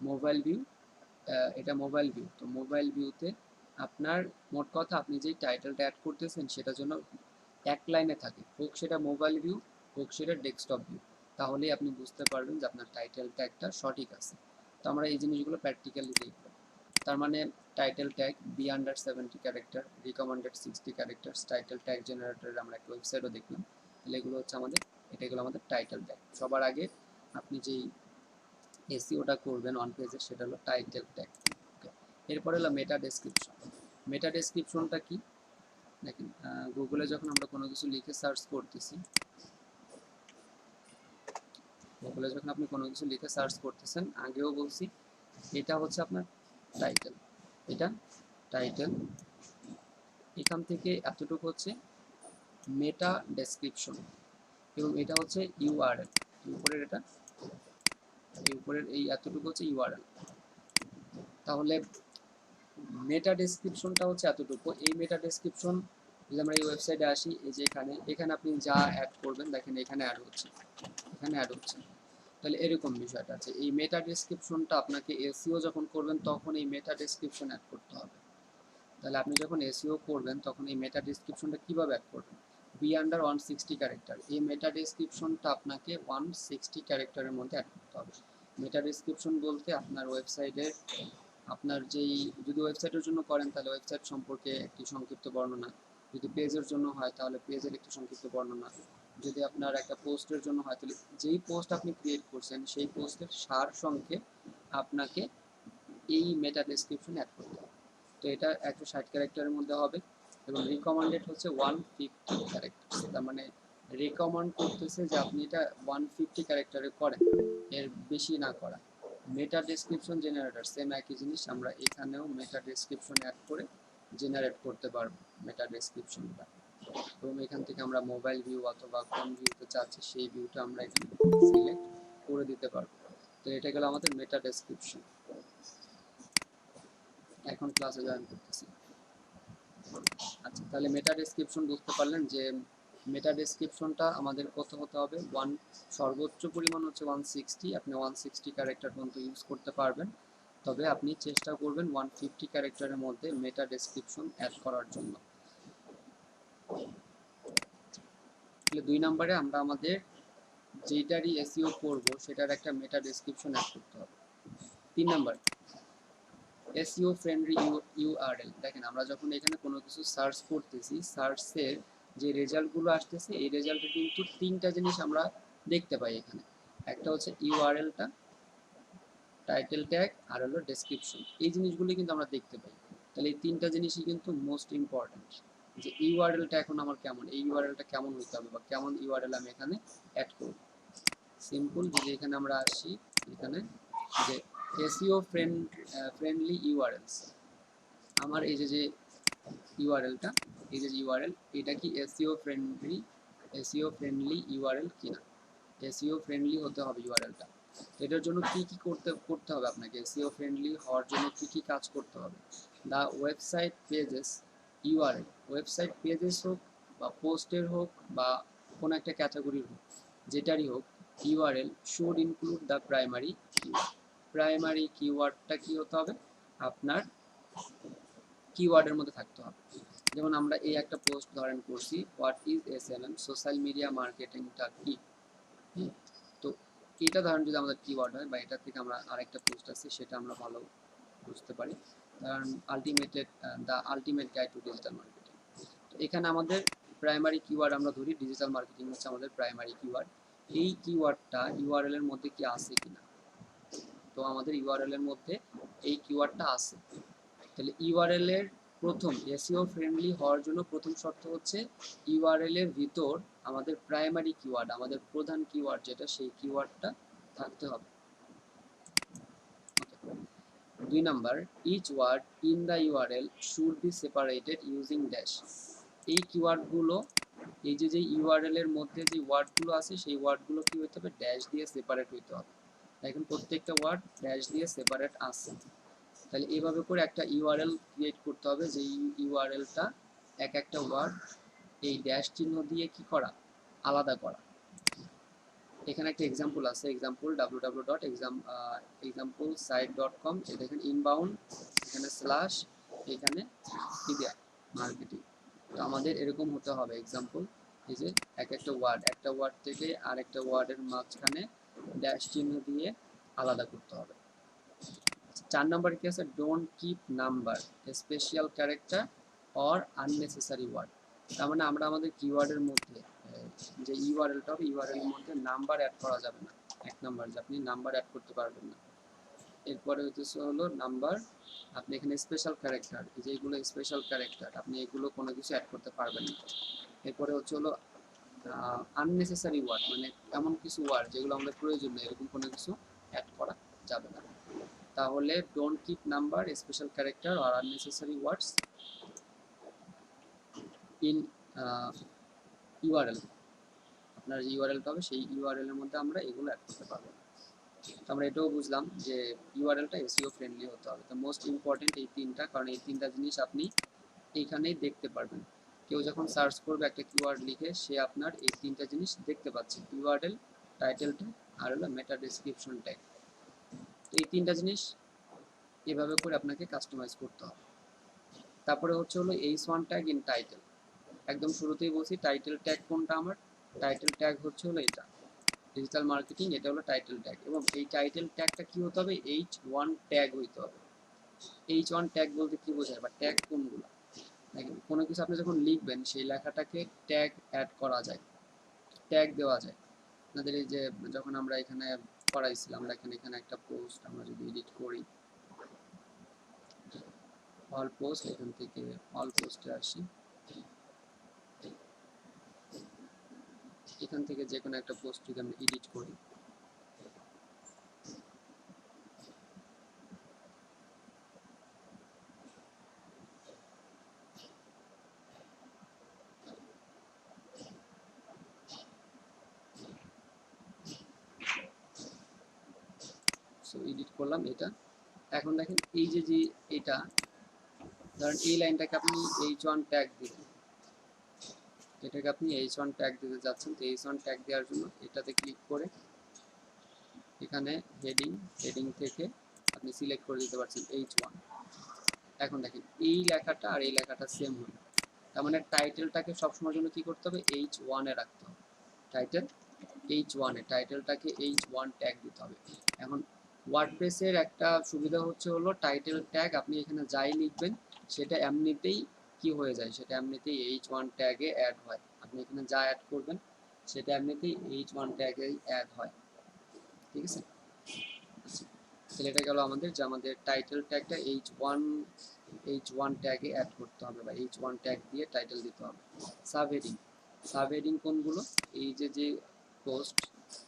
মোবাইল ভিউ, এটা মোবাইল ভিউ। তো মোবাইল ভিউতে আপনার মোট কথা আপনি যেই টাইটেলটা অ্যাড করতেছেন সেটা যেন এক লাইনে থাকে, হোক সেটা মোবাইল ভিউ হোক সেটা ডেস্কটপ ভিউ, তাহলেই আপনি বুঝতে পারবেন যে আপনার টাইটেল ট্যাগটা সঠিক আছে। তো আমরা এই জিনিসগুলো প্র্যাকটিক্যালি দেখব। তার মানে title tag B_70 character, recommended 60 character, title tag জেনারেটরের আমরা একটা ওয়েবসাইটও দেখলাম। তাহলে এগুলো হচ্ছে আমাদের, এগুলো আমাদের টাইটেল ট্যাগ। সবার আগে আপনি যেই এসইওটা করবেন অন পেজে সেটা হলো টাইটেল ট্যাগ। এরপরে হলো মেটা ডেসক্রিপশন। মেটা ডেসক্রিপশনটা কি? দেখেন গুগলে যখন আমরা কোনো কিছু লিখে সার্চ করতেছি, গুগলে যখন আপনি কোনো কিছু লিখে সার্চ করতেছেন, আগেও বলছি এটা হচ্ছে আপনার টাইটেল, এটা টাইটেল, এখান থেকে এতটুকু হচ্ছে মেটা ডেসক্রিপশন, এবং এটা হচ্ছে ইউআরএল, উপরের এটা, উপরের এই এতটুকু হচ্ছে ইউআরএল। তাহলে মেটা ডেসক্রিপশনটা হচ্ছে এতটুকু। এই মেটা ডেসক্রিপশন যদি আমরা এই ওয়েবসাইটে আসি, এই যে এখানে আপনি যা অ্যাড করবেন দেখেন এখানে অ্যাড হচ্ছে, এখানে অ্যাড হচ্ছে। তাহলে এরকম বিষয়টা আছে, এই মেটা ডেসক্রিপশনটা আপনাকে এসইও যখন করবেন তখন এই মেটা ডেসক্রিপশন অ্যাড করতে হবে। তাহলে আপনি যখন এসইও করবেন তখন এই মেটা ডেসক্রিপশনটা কিভাবে অ্যাড করবেন? B_160 ক্যারেক্টার, এই মেটা ডেসক্রিপশনটা আপনাকে 160 ক্যারেক্টারের মধ্যে অ্যাড করতে হবে। মেটা ডেসক্রিপশন বলতে আপনার ওয়েবসাইটের, আপনার যেই, যদি ওয়েবসাইটের জন্য করেন তাহলে ওয়েবসাইট সম্পর্কে একটি সংক্ষিপ্ত বর্ণনা, যদি পেজের জন্য হয় তাহলে পেজের একটি সংক্ষিপ্ত বর্ণনা, যদি আপনার একটা পোস্টের জন্য হয় তাহলে যেই পোস্ট আপনি ক্রিয়েট করছেন সেই পোস্টের সার সংক্ষেপ আপনাকে এই মেটা ডেসক্রিপশন অ্যাড করতে হবে। তো এটা 160 ক্যারেক্টারের মধ্যে হবে, এবং রিকমেন্ডেড হচ্ছে 150 ক্যারেক্টার। তার মানে রেকমেন্ড করতেছে যে আপনি এটা 150 ক্যারেক্টারে করেন, এর বেশি না করা। মেটা ডেসক্রিপশন জেনারেটর সেম একই জিনিস, আমরা এখানেও মেটা ডেসক্রিপশন অ্যাড করে জেনারেট করতে পারবো মেটা ডেসক্রিপশনটা, এবং এখান থেকে আমরা মোবাইল ভিউ অথবা কোন ভিউতে চাচ্ছি সেই ভিউটা আমরা এখানে সিলেক্ট করে দিতে পারবো। তো এটা গেল আমাদের মেটা ডেসক্রিপশন। এখন ক্লাসে জয়েন করতেছি। আচ্ছা, তাহলে মেটা ডেসক্রিপশন বুঝতে পারলেন যে মেটা ডেসক্রিপশনটা আমাদের কত হতে হবে, সর্বোচ্চ পরিমাণ হচ্ছে 160, আপনি 160 ক্যারেক্টার পর্যন্ত ইউজ করতে পারবেন, তবে আপনি চেষ্টা করবেন 150 ক্যারেক্টারের মধ্যে মেটা ডেসক্রিপশন অ্যাড করার জন্য। তাহলে 2 নম্বরে আমরা আমাদের যেটারই এসইও করব সেটার একটা মেটা ডেসক্রিপশন অ্যাড করতে হবে। 3 নাম্বার এসইও ফ্রেন্ডলি ইউআরএল। দেখেন আমরা যখন এখানে কোনো কিছু সার্চ করতেছি, সার্চের যে রেজাল্টগুলো আসতেছে এই রেজাল্টে কিন্তু 3টা জিনিস আমরা দেখতে পাই এখানে। একটা হচ্ছে ইউআরএলটা, টাইটেল ট্যাগ, আর হলো ডেসক্রিপশন। এই জিনিসগুলো কিন্তু আমরা দেখতে পাই। তাহলে এই 3টা জিনিসই কিন্তু মোস্ট ইম্পর্টেন্ট, যে ইউআরএলটা এখন আমার কেমন, এই ইউআরএলটা কেমন হইতে হবে বা কেমন ইউআরএল আমি এখানে অ্যাড করব। সিম্পল, যদি এখানে আমরা আসি, এখানে যে এসইও ফ্রেন্ডলি ইউআরএলস, আমার এই যে ইউআরএলটা, এই যে ইউআরএল, এটা কি এসইও ফ্রেন্ডলি ইউআরএল কিনা, এসইও ফ্রেন্ডলি হতে হবে ইউআরএলটা। এটার জন্য কি কি করতে হবে আপনাকে, এসইও ফ্রেন্ডলি হওয়ার জন্য কি কি কাজ করতে হবে? The website pages URL, website pages হোক বা পোস্টের হোক বা কোনো একটা ক্যাটাগরির হোক, যেটারই হোক, URL should include the primary keyword. Primary কিওয়ার্ডটা কি হতে হবে, আপনার কিওয়ার্ডের মধ্যে থাকতে হবে। যেমন আমরা এই একটা পোস্ট ধরেন করছি, what is SMM, social media মার্কেটিংটা কি। তো এটা ধরেন যদি আমাদের কিওয়ার্ড হয়, বা এটা থেকে আমরা আরেকটা পোস্ট আছে সেটা আমরা ভালো বুঝতে পারি, কারণ the ultimate guide to digital marketing. তো এখানে আমাদের প্রাইমারি কিওয়ার্ড আমরা ধরি, ডিজিটাল মার্কেটিং হচ্ছে আমাদের প্রাইমারি কিওয়ার্ড। এই কিওয়ার্ডটা ইউআরএল এর মধ্যে কি আছে কিনা, তো আমাদের ইউআরএল এর মধ্যে এই কিওয়ার্ডটা আছে। তাহলে ইউআরএল এর প্রথম এসইও ফ্রেন্ডলি হওয়ার জন্য প্রথম শর্ত হচ্ছে ইউআরএল এর ভিতর আমাদের প্রাইমারি কিওয়ার্ড, আমাদের প্রধান কিওয়ার্ড যেটা, সেই কিওয়ার্ডটা থাকতে হবে। 2 number, each word in the URL should be separated using dash. এই কিওয়ার্ডগুলো, এই যে ইউআরএল এর মধ্যে যে ওয়ার্ডগুলো আছে সেই ওয়ার্ডগুলো কি হতে হবে, ড্যাশ দিয়ে সেপারেট হইতে হবে। এখন প্রত্যেকটা ওয়ার্ড ড্যাশ দিয়ে সেপারেট আছে। তাহলে এইভাবে করে একটা ইউআরএল ক্রিয়েট করতে হবে, যে ইউআরএলটা এক একটা ওয়ার্ড এই ড্যাশ চিহ্ন দিয়ে কি করা, আলাদা করা। এখানে একটা এক্সাম্পল আছে, এক্সাম্পল www.examplesite.com, এই দেখেন ইনবাউন্ড, এখানে স্ল্যাশ, এখানে কি দেয়া মার্কেটিং। তো আমাদের এরকম হতে হবে এক্সাম্পল, এই যে একটা ওয়ার্ড, একটা ওয়ার্ড থেকে আরেকটা ওয়ার্ডের মাঝখানে ড্যাশ চিহ্ন দিয়ে আলাদা করতে হবে। 4 নাম্বার কি আছে, don't keep number, special character or unnecessary word. তার মানে আমরা আমাদের কিওয়ার্ডের মধ্যে যে ইউআরএলটা হবে, ইউআরএল এর মধ্যে নাম্বার অ্যাড করা যাবে না। 1 নাম্বার, যে আপনি নাম্বার অ্যাড করতে পারবেন না। এরপরে হলো নাম্বার, আপনি এখানে স্পেশাল ক্যারেক্টার, এই যে এগুলো স্পেশাল ক্যারেক্টার, আপনি এগুলো কোনো কিছু অ্যাড করতে পারবেন না। এরপরে হলো আননেসেসারি ওয়ার্ড, মানে এমন কিছু ওয়ার্ড যেগুলো আমাদের প্রয়োজন নেই, এরকম কোনো কিছু অ্যাড করা যাবে না। তাহলে don't keep number, special character আর আননেসেসারি ওয়ার্ডস ইন ইউআরএল। আপনার যে ইউআরএলটা হবে সেই ইউআরএল এর মধ্যে আমরা এগুলো অ্যাড করতে পারবো না। তো আমরা এটাও বুঝলাম যে ইউআরএলটা এসইও ফ্রেন্ডলি হতে হবে। তো মোস্ট ইম্পর্টেন্ট এই তিনটা, কারণ এই তিনটা জিনিস আপনি এইখানেই দেখতে পারবেন। কেউ যখন সার্চ করবে একটা কিওয়ার্ড লিখে, সে আপনার এই তিনটা জিনিস দেখতে পাচ্ছে, ইউআরএল, টাইটেল ট্যাগ আর হলো মেটা ডেসক্রিপশন ট্যাগ। তো এই তিনটা জিনিস এভাবে করে আপনাকে কাস্টমাইজ করতে হবে। তারপরে হলো H1 ট্যাগ ইন টাইটেল। একদম শুরুতেই বলছি টাইটেল ট্যাগ কোনটা, আমার টাইটেল ট্যাগ হলো এটা, ডিজিটাল মার্কেটিং, এটা হলো টাইটেল ট্যাগ। এবং এই টাইটেল ট্যাগটা কি হতে হবে, H1 ট্যাগ হইতে হবে। H1 ট্যাগ বলতে কি বোঝায়, বা ট্যাগ কোনগুলো, দেখেন কোনো কিছু আপনি যখন লিখবেন সেই লেখাটাকে ট্যাগ অ্যাড করা যায়, ট্যাগ দেওয়া যায়। আপনাদের এই যে যখন আমরা এখানে পড়াইছিলাম, দেখেন এখানে একটা পোস্ট আমরা যদি এডিট করি, অল পোস্ট, এখান থেকে অল পোস্টে আসি, এখান থেকে যে কোনো একটা পোস্ট যদি আমরা এডিট করি, সো এডিট করলাম এটা। এখন দেখেন এই যে এটা, ধরেন এই লাইনটাকে আপনি H1 ট্যাগ দিবেন, এটাকে আপনি H1 ট্যাগ দিতে যাচ্ছেন। তো H1 ট্যাগ দেওয়ার জন্য এটাতে ক্লিক করে এখানে হেডিং, হেডিং থেকে আপনি সিলেক্ট করে দিতে পারছেন H1। এখন দেখেন এই লেখাটা আর এই লেখাটা সেম হলো, তার মানে টাইটেলটাকে সবসময়ের জন্য কি করতে হবে, H1 এ রাখতে হবে। টাইটেল H1 এ, টাইটেলটাকে H1 ট্যাগ দিতে হবে। এখন ওয়ার্ডপ্রেসের একটা সুবিধা হলো টাইটেল ট্যাগ আপনি এখানে যাই লিখবেন সেটা এমনিতেই কি হয়ে যায়, সেটা এমনিতেই H1 ট্যাগে অ্যাড হয়। আপনি এখানে যা অ্যাড করবেন সেটা এমনিতেই H1 ট্যাগেই অ্যাড হয়, ঠিক আছে। আচ্ছা, তাহলে এটা গেল আমাদের, যে আমাদের টাইটেল ট্যাগটা H1 ট্যাগে অ্যাড করতে হবে, বা H1 ট্যাগ দিয়ে টাইটেল দিতে হবে। সাবহেডিং, সাবহেডিং কোনগুলো, এই যে পোস্ট,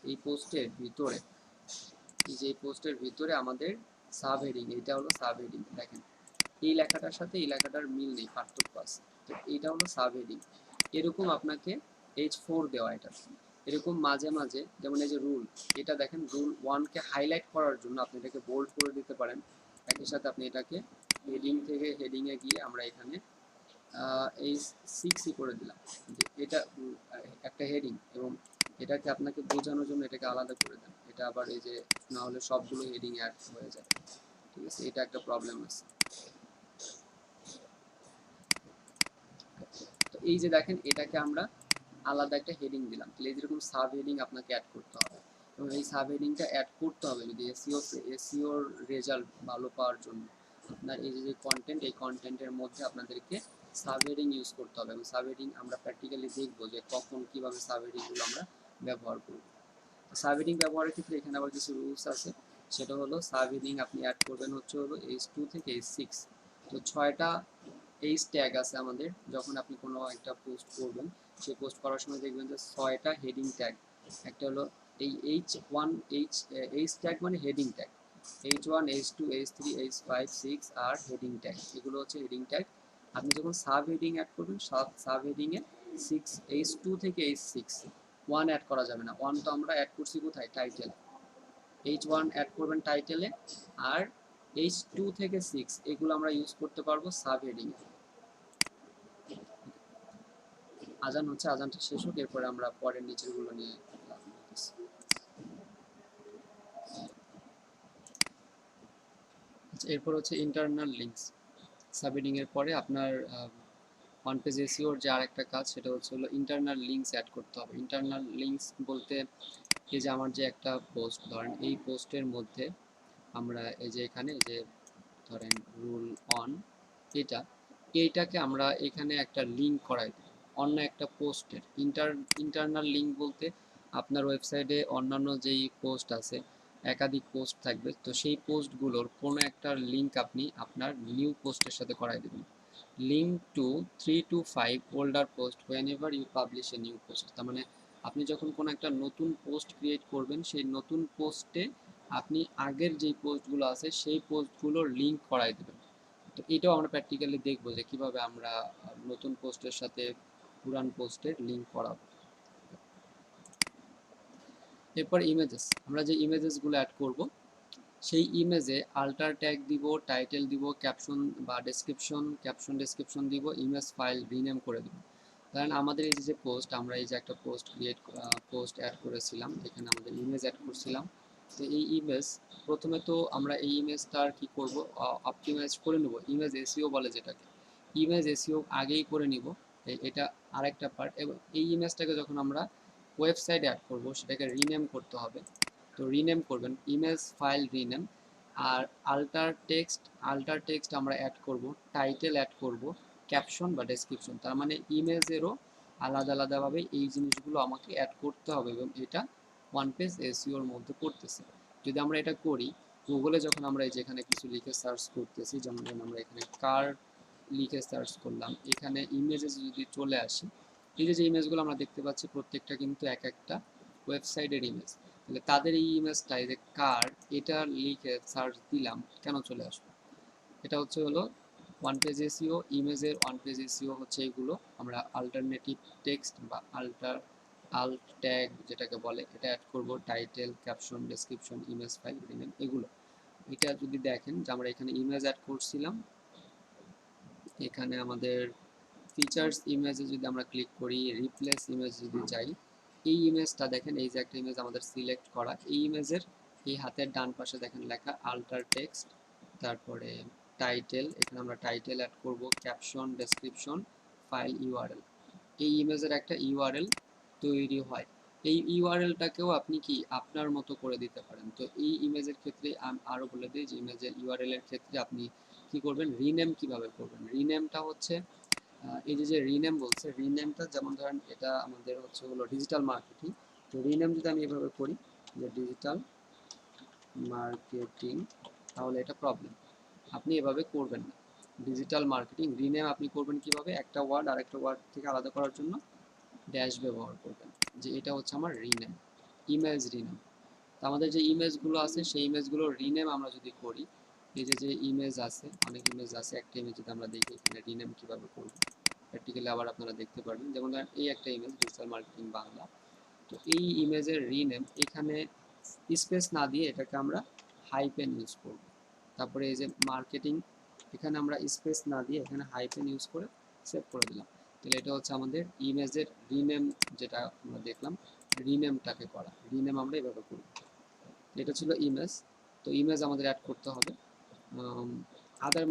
এই পোস্টের ভিতরে, এই যে পোস্টের ভিতরে আমাদের সাবহেডিং, এটা হলো সাবহেডিং। দেখেন এই লেখাটার সাথে এই লেখাটার মিল নেই, পার্থক্য আছে, তো এটা হলো সাবহেডিং। এরকম আপনাকে H4 দেওয়া, এটা এরকম মাঝে মাঝে, যেমন এই যে রুল, এটা দেখেন রুল 1 কে হাইলাইট করার জন্য আপনি এটাকে বোল্ড করে দিতে পারেন। একই সাথে আপনি এটাকে হেডিং থেকে হেডিং এ গিয়ে আমরা এখানে এই 6ই করে দিলাম, যে এটা একটা হেডিং, এবং এটাকে আপনাকে বোঝানোর জন্য এটাকে আলাদা করে দেন, এটা আবার এই যে না হলে সবগুলো হেডিং অ্যাড হয়ে যায়, ঠিক আছে, এটা একটা প্রবলেম আছে। তো এই যে দেখেন এটাকে আমরা আলাদা একটা হেডিং দিলাম, তাহলে যেরকম সাব হেডিং আপনাকে অ্যাড করতে হবে, এবং এই সাব হেডিংটা অ্যাড করতে হবে যদি এসইওর রেজাল্ট ভালো পাওয়ার জন্য। আপনার এই যে কন্টেন্ট, এই কন্টেন্টের মধ্যে আপনাদেরকে সাব হেডিং ইউজ করতে হবে, এবং সাব হেডিং আমরা প্র্যাকটিক্যালি দেখবো যে কখন কিভাবে সাব হেডিংগুলো আমরা ব্যবহার করব। সাব হেডিং ব্যবহারের ক্ষেত্রে এখানে আবার কিছু রুলস আছে, সেটা হলো সাব হেডিং আপনি অ্যাড করবেন হলো H2 থেকে H6। তো 6টা H ট্যাগ আছে আমাদের, যখন আপনি কোনো একটা পোস্ট করবেন, সেই পোস্ট করার সময় দেখবেন যে 6টা হেডিং ট্যাগ, একটা হলো এই H1, H ট্যাগ মানে heading tag, H1, H2, H3, H5, 6 আর হেডিং ট্যাগ, এগুলো হচ্ছে হেডিং ট্যাগ। আপনি যখন সাব হেডিং অ্যাড করবেন, সাব হেডিং এ 6, H2 থেকে H6, 1 অ্যাড করা যাবে না, 1 তো আমরা অ্যাড করছি কোথায়, টাইটেল। H1 অ্যাড করবেন টাইটেলে, আর H2 থেকে 6 এগুলো আমরা ইউজ করতে পারবো সাব হেডিং এ। আজান হচ্ছে, আজানটা শেষ হোক, এরপরে আমরা পরের নিচের গুলো নিয়ে এরপর হচ্ছে ইন্টারনাল লিঙ্কস। সাবহেডিং এর পরে আপনার ওয়ান পেজ এসইওর যে আরেকটা কাজ সেটা হলো ইন্টারনাল লিঙ্কস অ্যাড করতে হবে। ইন্টারনাল লিঙ্কস বলতে এই যে আমার যে একটা পোস্ট ধরেন, এই পোস্টের মধ্যে আমরা এই যে এখানে যে ধরেন রুল অন এইটাকে আমরা এখানে একটা লিঙ্ক করাই দিই অন্য একটা পোস্টের। ইন্টারনাল লিঙ্ক বলতে আপনার ওয়েবসাইটে অন্যান্য যেই পোস্ট আছে, একাধিক পোস্ট থাকবে, তো সেই পোস্টগুলোর কোনো একটা লিঙ্ক আপনি আপনার নিউ পোস্টের সাথে করাই দেবেন। Link to 3 to 5 older post whenever you publish a new post। তার মানে আপনি যখন কোনো একটা নতুন পোস্ট ক্রিয়েট করবেন, সেই নতুন পোস্টে আপনি আগের যেই পোস্টগুলো আছে সেই পোস্টগুলোর লিঙ্ক করাই দেবেন। তো এটাও আমরা প্র্যাকটিক্যালি দেখবো যে কিভাবে আমরা নতুন পোস্টের সাথে পুরান পোস্টের লিঙ্ক করাবো। এরপর ইমেজেস, আমরা যে ইমেজেসগুলো অ্যাড করব সেই ইমেজে আল্টার ট্যাগ দিব, টাইটেল দিব, ক্যাপশন বা ডেসক্রিপশন দিব, ইমেজ ফাইল রিনেম করে দিব। কারণ আমাদের এই যে পোস্ট, আমরা এই যে একটা পোস্ট অ্যাড করেছিলাম, এখানে আমাদের ইমেজ অ্যাড করছিলাম। তো এই ইমেজ প্রথমে তো আমরা এই ইমেজটার কি করব, অপটিমাইজ করে নেব। ইমেজ এসইও বলে যেটাকে, ইমেজ এসইও আগেই করে নিব, এটা আরেকটা পার্ট। এবং এই ইমেজটাকে যখন আমরা ওয়েবসাইটে অ্যাড করব সেটাকে রিনেম করতে হবে। তো রিনেম করবেন ইমেজ ফাইল রিনেম। আর আল্টার টেক্সট আমরা অ্যাড করব, টাইটেল অ্যাড করব, ক্যাপশন বা ডেসক্রিপশন। তার মানে ইমেজেরও আলাদা আলাদাভাবে এই জিনিসগুলো আমাকে অ্যাড করতে হবে এবং এটা ওয়ান পেজ এসইওর মধ্যে পড়তেছে। যদি আমরা এটা করি, গুগলে যখন আমরা এই যেখানে কিছু লিখে সার্চ করতেছি, যেমন আমরা এখানে কার লিখে সার্চ করলাম, এখানে ইমেজে যদি চলে আসি, এই যে ইমেজগুলো আমরা দেখতে পাচ্ছি প্রত্যেকটা কিন্তু এক একটা ওয়েবসাইটের ইমেজ। তাহলে তাদের এই ইমেজটা, এই যে কার, এটা লিখে সার্চ দিলাম, কেন চলে আসবে? এটা হলো ওয়ান পেজ এসইও। ইমেজের ওয়ান পেজ এসইও হচ্ছে এগুলো। আমরা আল্টারনেটিভ টেক্সট বা আল্ট ট্যাগ যেটাকে বলে এটা অ্যাড করব, title, caption, description, image file rename, এগুলো। এটা যদি দেখেন যে আমরা এখানে ইমেজ অ্যাড করছিলাম, এখানে আমাদের ফিচার্স ইমেজে যদি আমরা ক্লিক করি, রিপ্লেস ইমেজ যদি যাই, এই ইমেজটা দেখেন, এই যে একটা ইমেজ আমাদের সিলেক্ট করা, এই ইমেজের এই হাতের ডান পাশে দেখেন লেখা আল্টার টেক্সট, তারপরে টাইটেল, এখানে আমরা টাইটেল অ্যাড করব, ক্যাপশন, ডেসক্রিপশন, ফাইল, ইউআরএল। এই ইমেজের একটা ইউআরএল তৈরি হয়। এই ইউআরএলটাকেও আপনি কি আপনার মতো করে দিতে পারেন। তো এই ইমেজের ক্ষেত্রে আরও বলে দিই যে ইমেজের ইউআরএল এর ক্ষেত্রে আপনি কি করবেন, রিনেম কিভাবে করবেন। রিনেমটা হচ্ছে এই যে রিনেম বলছে, রিনেমটা যেমন ধরেন এটা আমাদের হলো ডিজিটাল মার্কেটিং। তো রিনেম যদি আমি এভাবে করি যে ডিজিটাল মার্কেটিং, তাহলে এটা প্রবলেম, আপনি এভাবে করবেন না। ডিজিটাল মার্কেটিং রিনেম আপনি করবেন কিভাবে, একটা ওয়ার্ড আরেকটা ওয়ার্ড থেকে আলাদা করার জন্য ড্যাশ ব্যবহার করবেন, যে এটা হচ্ছে আমার রিনেম, ইমেজ রিনেম। তো আমাদের যে ইমেজগুলো আছে সেই ইমেজগুলো রিনেম আমরা যদি করি, এই যে ইমেজ আছে, অনেক ইমেজ আছে, একটা ইমেজ যদি আমরা দেখি এখানে রিনেম কিভাবে করব, প্র্যাকটিক্যালি আবার আপনারা দেখতে পারবেন। যেমন ধরেন এই একটা ইমেজ, ডিজিটাল মার্কেটিং বাংলা। তো এই ইমেজের রিনেম এখানে স্পেস না দিয়ে এটাকে আমরা হাইপেন ইউজ করব। তারপরে এই যে মার্কেটিং, এখানে আমরা স্পেস না দিয়ে এখানে হাইপেন ইউজ করে সেভ করে দিলাম। তাহলে এটা হচ্ছে আমাদের ইমেজের রিনেম, যেটা আমরা দেখলাম রিনেমটাকে করা। রিনেম আমরা এভাবে করব। এটা ছিল ইমেজ। তো ইমেজ আমাদের অ্যাড করতে হবে। আদার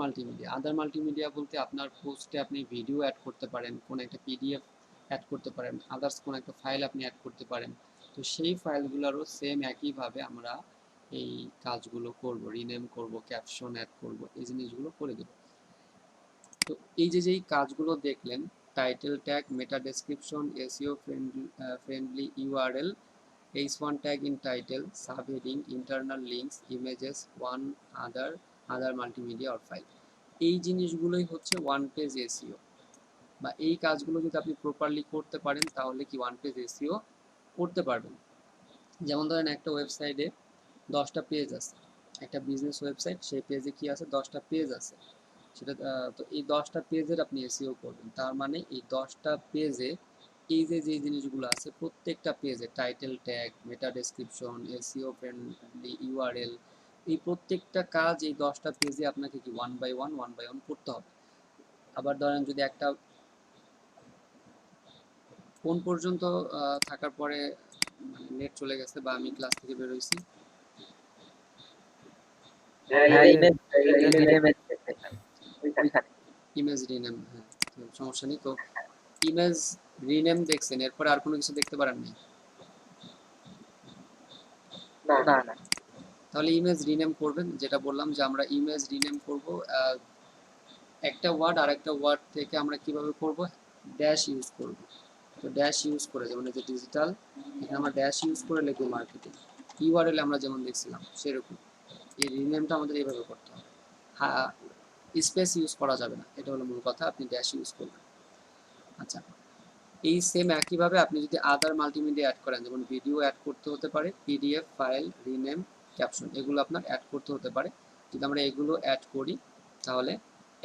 মাল্টিমিডিয়া বলতে আপনার পোস্টে আপনি ভিডিও অ্যাড করতে পারেন, কোনো একটা পিডিএফ অ্যাড করতে পারেন, আদার্স কোনো একটা ফাইল আপনি অ্যাড করতে পারেন। তো সেই ফাইলগুলোরও সেম একইভাবে আমরা এই কাজগুলো করব, রিনেম করব, ক্যাপশন অ্যাড করব, এই জিনিসগুলো করে দেব। তো এই যে যেই কাজগুলো দেখলেন, title tag, meta description, SEO friendly URL, H1 tag in title, subheading, internal links, images, one other multimedia or file। এই জিনিসগুলোই হচ্ছে ওয়ান পেজ এসইও, বা এই কাজগুলো যদি আপনি প্রপারলি করতে পারেন তাহলে কি ওয়ান পেজ এসইও করতে পারবেন। যেমন ধরেন একটা ওয়েবসাইটে 10টা পেজ আছে, একটা বিজনেস ওয়েবসাইট, সেই পেজে কি আছে, 10টা পেজ আছে। সেটা তো এই 10টা পেজের আপনি এসইও করবেন, তার মানে এই 10টা পেজে এই যে জিনিসগুলো আছে প্রত্যেকটা পেজে টাইটেল ট্যাগ, মেটা ডেসক্রিপশন, এসইও ফ্রেন্ডলি ইউআরএল, এই প্রত্যেকটা কাজ এই 10টা পেজে আপনাকে কি ওয়ান বাই ওয়ান করতে হবে। আবার ধরেন যদি একটা কোন পর্যন্ত থাকার পরে মানে নেট চলে গেছে বা আমি ক্লাস থেকে বের হয়েছি, হ্যাঁ, ইমেজ রিনেম ওইখানে। ইমেজ রিনেম, হ্যাঁ তো সমস্যা নেই। তো ইমেজ রিনেম দেখছেন, এরপরে আর কোনো কিছু দেখতে পারেন নাই? না না তাহলে ইমেজ রিনেম করবেন, যেটা বললাম যে আমরা ইমেজ রিনেম করব। একটা ওয়ার্ড আর একটা ওয়ার্ড থেকে আমরা কিভাবে করব, ড্যাশ ইউজ করব। তো ড্যাশ ইউজ করে, যেমন এই যে ডিজিটাল, এখানে আমরা ড্যাশ ইউজ করে লিখব মার্কেটিং। ইউআরএল আমরা যেমন দেখছিলাম সেরকম এই রিনেমটা আমাদের এইভাবে করতে হবে। হ্যাঁ, স্পেস ইউজ করা যাবে না, এটা হলো মূল কথা, আপনি ড্যাশ ইউজ করবেন। আচ্ছা, এই সেম একইভাবে আপনি যদি আদার মাল্টিমিডিয়া অ্যাড করেন, যেমন ভিডিও অ্যাড করতে হতে পারে, পিডিএফ ফাইল, রিনেম, ক্যাপশন, এগুলো আপনার অ্যাড করতে হতে পারে। যদি আমরা এগুলো অ্যাড করি তাহলে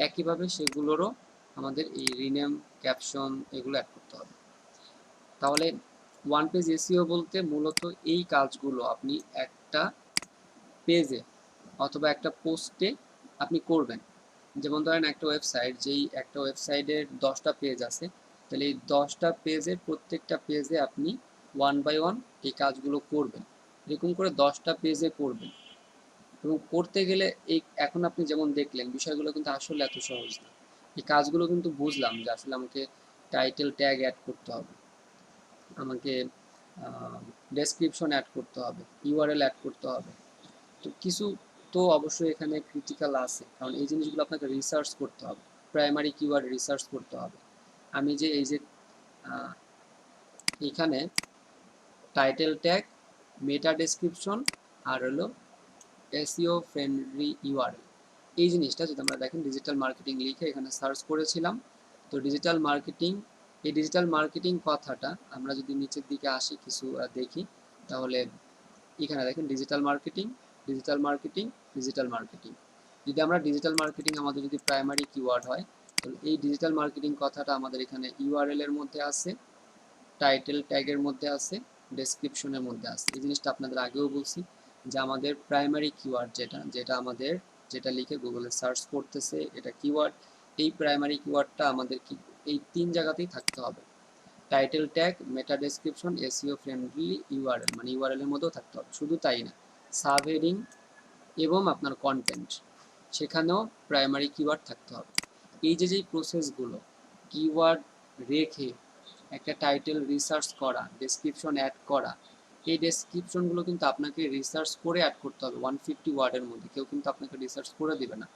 একইভাবে সেগুলোরও আমাদের এই রিনেম, ক্যাপশন এগুলো অ্যাড করতে হবে। তাহলে ওয়ান পেজ এসইও বলতে মূলত এই কাজগুলো আপনি একটা পেজে অথবা একটা পোস্টে আপনি করবেন। যেমন ধরেন একটা ওয়েবসাইট, যেই একটা ওয়েবসাইটের 10টা পেজ আছে, তাহলে এই 10টা পেজের প্রত্যেকটা পেজে আপনি ওয়ান বাই ওয়ান এই কাজগুলো করবেন। এরকম করে 10টা পেজে করবেন। এবং করতে গেলে এই এখন আপনি যেমন দেখলেন বিষয়গুলো কিন্তু আসলে এত সহজ না। এই কাজগুলো কিন্তু বুঝলাম যে আসলে আমাকে টাইটেল ট্যাগ অ্যাড করতে হবে, আমাকে ডেসক্রিপশন অ্যাড করতে হবে, ইউআরএল অ্যাড করতে হবে। তো কিছু তো অবশ্যই এখানে ক্রিটিক্যাল আছে, কারণ এই জিনিসগুলো আপনাকে রিসার্চ করতে হবে, প্রাইমারি কিওয়ার্ড রিসার্চ করতে হবে। আমি যে এই যে এখানে টাইটেল ট্যাগ, মেটা ডেসক্রিপশন আর হলো এসইও ফ্রেন্ডলি ইউআরএল, এই জিনিসটা যদি আমরা দেখেন ডিজিটাল মার্কেটিং লিখে এখানে সার্চ করেছিলাম, তো ডিজিটাল মার্কেটিং, এই ডিজিটাল মার্কেটিং কথাটা আমরা যদি নিচের দিকে আসি কিছু দেখি, তাহলে এখানে দেখেন digital marketing, digital marketing, digital marketing. যদি আমরা ডিজিটাল মার্কেটিং আমাদের যদি প্রাইমারি কিওয়ার্ড হয়, তাহলে এই ডিজিটাল মার্কেটিং কথাটা আমাদের এখানে ইউআরএল এর মধ্যে আছে, টাইটেল ট্যাগের মধ্যে আছে, ডেসক্রিপশনের মধ্যে আছে। এই জিনিসটা আপনাদের আগেও বলছি যে আমাদের প্রাইমারি কিওয়ার্ড যেটা যেটা আমাদের যেটা লিখে গুগলে সার্চ করতেছে এটা কিওয়ার্ড, এই প্রাইমারি কিওয়ার্ডটা আমাদের কি এই 3 জায়গাতেই থাকতে হবে। টাইটেল ট্যাগ, মেটা ডেসক্রিপশন, এসইও ফ্রেন্ডলি ইউআরএল, মানে ইউআরএল এর মধ্যেও থাকতে হবে। শুধু তাই না, সাব হেডিং এবং আপনার কন্টেন্ট, সেখানেও প্রাইমারি কিওয়ার্ড থাকতে হবে। এই যে যেই প্রসেসগুলো কিওয়ার্ড রেখে একটা টাইটেল রিসার্চ করা, ডেসক্রিপশন অ্যাড করা, এই ডেসক্রিপশনগুলো কিন্তু আপনাকে রিসার্চ করে অ্যাড করতে হবে 150 ওয়ার্ডের মধ্যে। কেউ কিন্তু আপনাকে রিসার্চ করে দিবে না,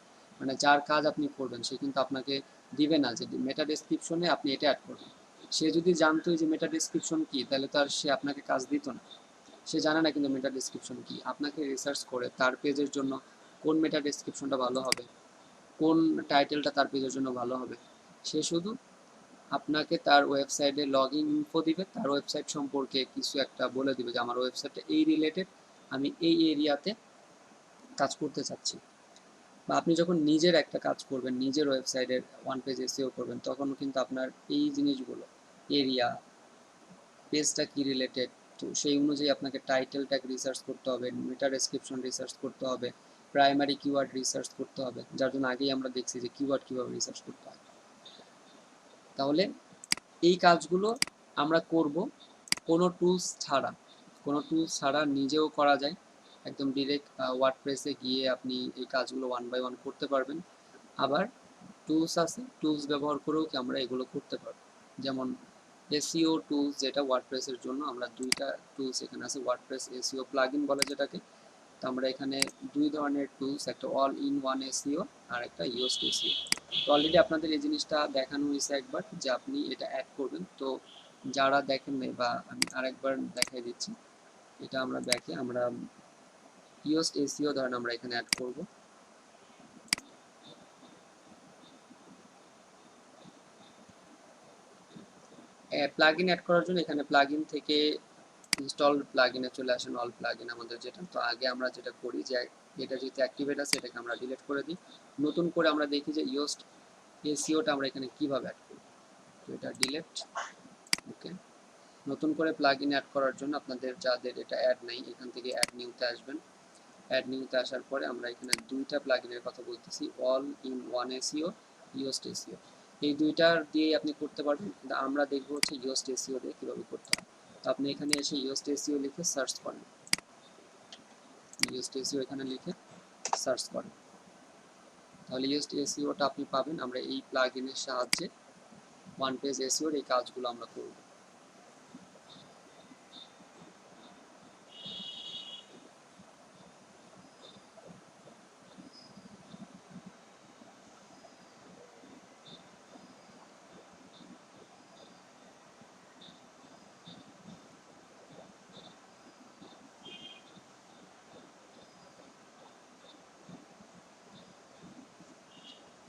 মানে যার কাজ আপনি করবেন সে কিন্তু আপনাকে দিবে না যে মেটা ডেসক্রিপশনে আপনি এটা অ্যাড করবেন। সে যদি জানতো যে মেটা ডেসক্রিপশন কি, তাহলে তো আর সে আপনাকে কাজ দিত না। সে জানে না কিন্তু মেটা ডেসক্রিপশন কি, আপনাকে রিসার্চ করে তার পেজের জন্য কোন মেটা ডেসক্রিপশনটা ভালো হবে, কোন টাইটেলটা তার পেজের জন্য ভালো হবে, সে শুধু আপনাকে তার ওয়েবসাইটে লগ ইন ইনফো দিবে, তার ওয়েবসাইট সম্পর্কে কিছু একটা বলে দিবে যে আমার ওয়েবসাইটটা এই রিলেটেড, আমি এই এরিয়াতে কাজ করতে চাচ্ছি। বা আপনি যখন নিজের একটা কাজ করবেন, নিজের ওয়েবসাইটের ওয়ান পেজ এসইও করবেন, তখন কিন্তু আপনার এই জিনিসগুলো, এরিয়া, পেজটা কি রিলেটেড, তো সেই অনুযায়ী আপনাকে টাইটেল ট্যাগ রিসার্চ করতে হবে, মেটা ডেসক্রিপশন রিসার্চ করতে হবে, প্রাইমারি কিওয়ার্ড রিসার্চ করতে হবে, যার জন্য আগেই আমরা দেখছি যে কিওয়ার্ড কীভাবে রিসার্চ করতে হয়। তাহলে এই কাজগুলো আমরা করব কোনো টুলস ছাড়া, কোনো টুলস ছাড়া নিজেও করা যায়। একদম ডিরেক্ট ওয়ার্ডপ্রেসে গিয়ে আপনি এই কাজগুলো ওয়ান বাই ওয়ান করতে পারবেন। আবার টুলস আছে, টুলস ব্যবহার করেও কি আমরা এগুলো করতে পারবো। যেমন এসইও টুলস, যেটা ওয়ার্ডপ্রেসের জন্য আমরা দুইটা টুলস এখানে আছে, ওয়ার্ডপ্রেস এসইও প্লাগইন বলে যেটাকে। তো আমরা এখানে দুই ধরনের টুলস, একটা অল ইন ওয়ান এসইও আর একটা ইওস্ট এসইও। তো অলরেডি আপনাদের এই জিনিসটা দেখানো হয়েছে একবার যে আপনি এটা অ্যাড করবেন। তো যারা দেখেন নাই বা আমি আরেকবার দেখাই দিচ্ছি, এটা আমরা দেখে আমরা ইওস্ট এসইও ধরেন আমরা এখানে অ্যাড করব। প্লাগইন অ্যাড করার জন্য এখানে প্লাগইন থেকে ইনস্টল প্লাগইনে চলে আসেন, অল প্লাগইন আমাদের যেটা। তো আগে আমরা যেটা করি যে এটা যেহেতু অ্যাক্টিভেট আছে এটাকে আমরা ডিলিট করে দিই, নতুন করে আমরা দেখি যে ইওস্ট এসইওটা আমরা এখানে কিভাবে অ্যাড করব। তো এটা ডিলিট, ওকে। নতুন করে প্লাগইন অ্যাড করার জন্য আপনাদের যাদের এটা অ্যাড নেই এখান থেকে অ্যাড নিউতে আসবেন। অ্যাড নিউতে আসার পরে আমরা এখানে দুইটা প্লাগইনের কথা বলতেছি, all in one SEO, ইওস্ট SEO. এই দুইটার দিয়েই আপনি করতে পারবেন, কিন্তু আমরা দেখবো হচ্ছে ইওস্ট এসইও দিয়ে কীভাবে করতে হয়। তো আপনি এখানে এসে ইওস্ট এসইও লিখে সার্চ করেন, ইওস্ট এসইও এখানে লিখে সার্চ করেন, তাহলে ইউজড এসইওটা আপনি পাবেন। আমরা এই প্লাগইনের সাহায্যে ওয়ান পেজ এসইওর এই কাজগুলো আমরা করব।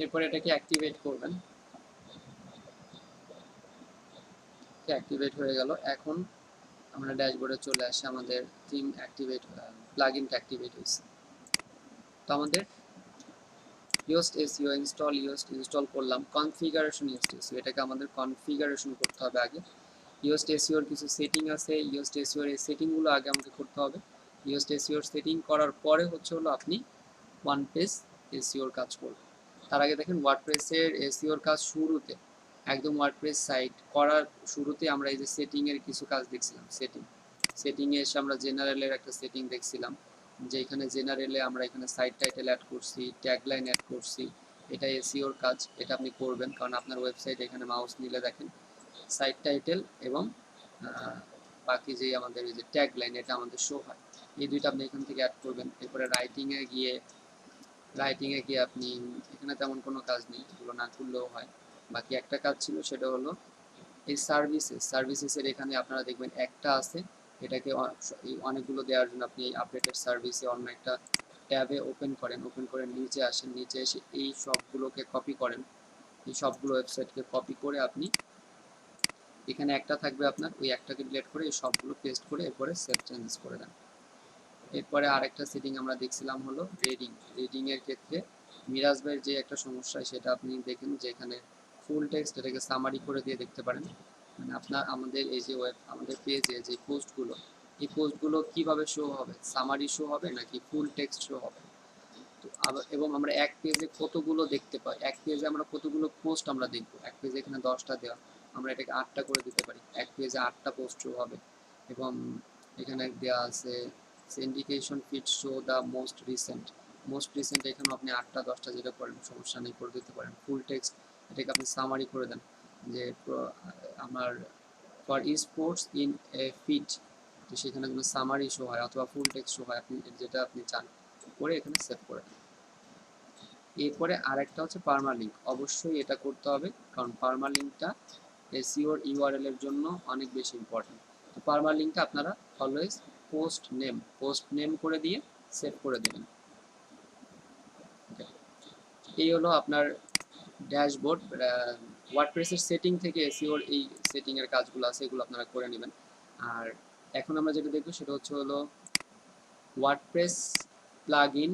এরপর এটাকে অ্যাক্টিভেট করবেন। অ্যাক্টিভেট হয়ে গেল। এখন আমরা ড্যাশবোর্ডে চলে আসি, আমাদের থিম অ্যাক্টিভেট, প্লাগইনটা অ্যাক্টিভেট হয়েছে। তো আমাদের ইউজড এসইও ইনস্টল করলাম। কনফিগারেশন ইউজড এসইও, এটাকে আমাদের কনফিগারেশন করতে হবে আগে। ইউজড এসইওর কিছু সেটিং আছে, ইউজড এসইওর এই সেটিংগুলো আগে আমাকে করতে হবে। ইউজড এসইওর সেটিং করার পরে হচ্ছে হলো আপনি ওয়ান পেজ এসইওর কাজ করবেন। তার আগে দেখেন ওয়ার্ডপ্রেসের এসইওর কাজ শুরুতে, একদম ওয়ার্ডপ্রেস সাইট করার শুরুতে আমরা এই যে সেটিংয়ের কিছু কাজ দেখছিলাম। সেটিংয়ে এসে আমরা জেনারেলের একটা সেটিং দেখছিলাম, যে এখানে জেনারেলে আমরা এখানে সাইট টাইটেল অ্যাড করছি, ট্যাগলাইন অ্যাড করছি। এটা এসইওর কাজ, এটা আপনি করবেন, কারণ আপনার ওয়েবসাইট এখানে মাউস নিলে দেখেন সাইট টাইটেল এবং বাকি যে আমাদের এই যে ট্যাগলাইন এটা আমাদের শো হয়, এই দুইটা আপনি এখান থেকে অ্যাড করবেন। এরপরে রাইটিংয়ে গিয়ে আপনি এখানে তেমন কোনো কাজ নেই, এগুলো না করলেও হয়। বাকি একটা কাজ ছিল, সেটা হলো এই সার্ভিসেসের এখানে আপনারা দেখবেন একটা আছে, এটাকে এই অনেকগুলো দেওয়ার জন্য আপনি এই আপডেটেড সার্ভিসে অন্য একটা ট্যাবে ওপেন করে নিচে আসেন, নিচে এসে এই সবগুলোকে কপি করেন। এই সবগুলো ওয়েবসাইটকে কপি করে আপনি এখানে একটা থাকবে আপনার, ওই একটাকে ডিলিট করে এই সবগুলো পেস্ট করে এরপরে সেভ চেঞ্জেস করে দেন। এরপরে আরেকটা সেটিং আমরা দেখছিলাম হলো রিডিং এর ক্ষেত্রে মিরাজ ভাইয়ের যে একটা সমস্যা, সেটা আপনি দেখেন যে এখানে ফুল টেক্সট এটাকে সামারি করে দিয়ে দেখতে পারেন। মানে আপনার আমাদের এই যে আমাদের পেজে যে পোস্টগুলো, এই পোস্টগুলো কিভাবে শো হবে, সামারি শো হবে নাকি ফুল টেক্সট শো হবে। তো এবং আমরা এক পেজে কতগুলো দেখতে পাই, এক পেজে আমরা কতগুলো পোস্ট আমরা দেখবো। এক পেজে এখানে 10টা দেওয়া, আমরা এটাকে 8টা করে দিতে পারি, এক পেজে 8টা পোস্ট শো হবে। এবং এখানে দেওয়া আছে syndication feed show the most recent, এখানে আপনি 8টা 10টা যেটা করেন সমস্যা নেই, করে দিতে পারেন। ফুল টেক্সট এটাকে আপনি সামারি করে দেন, যে আমার for sports in a fit, তো সেখানে কোনো সামারি শো হয় অথবা ফুল টেক্সট শো হয়, আপনি যেটা আপনি চান করে এখানে সেভ করে দেন। এরপরে আরেকটা হচ্ছে পার্মালিঙ্ক, অবশ্যই এটা করতে হবে, কারণ পার্মালিঙ্কটা এসইওর ইউআরএল এর জন্য অনেক বেশি ইম্পর্টেন্ট। তো পার্মালিঙ্কটা আপনারা অলওয়েজ পোস্ট নেম করে দিয়ে সেভ করে দেবেন। এই হলো আপনার ড্যাশবোর্ড। ওয়ার্ডপ্রেসের সেটিং থেকে এসইওর এই সেটিং এর কাজগুলো আছে, এগুলো আপনারা করে নেবেন। আর এখন আমরা যেটা দেখবো সেটা হচ্ছে হলো ওয়ার্ডপ্রেস প্লাগইন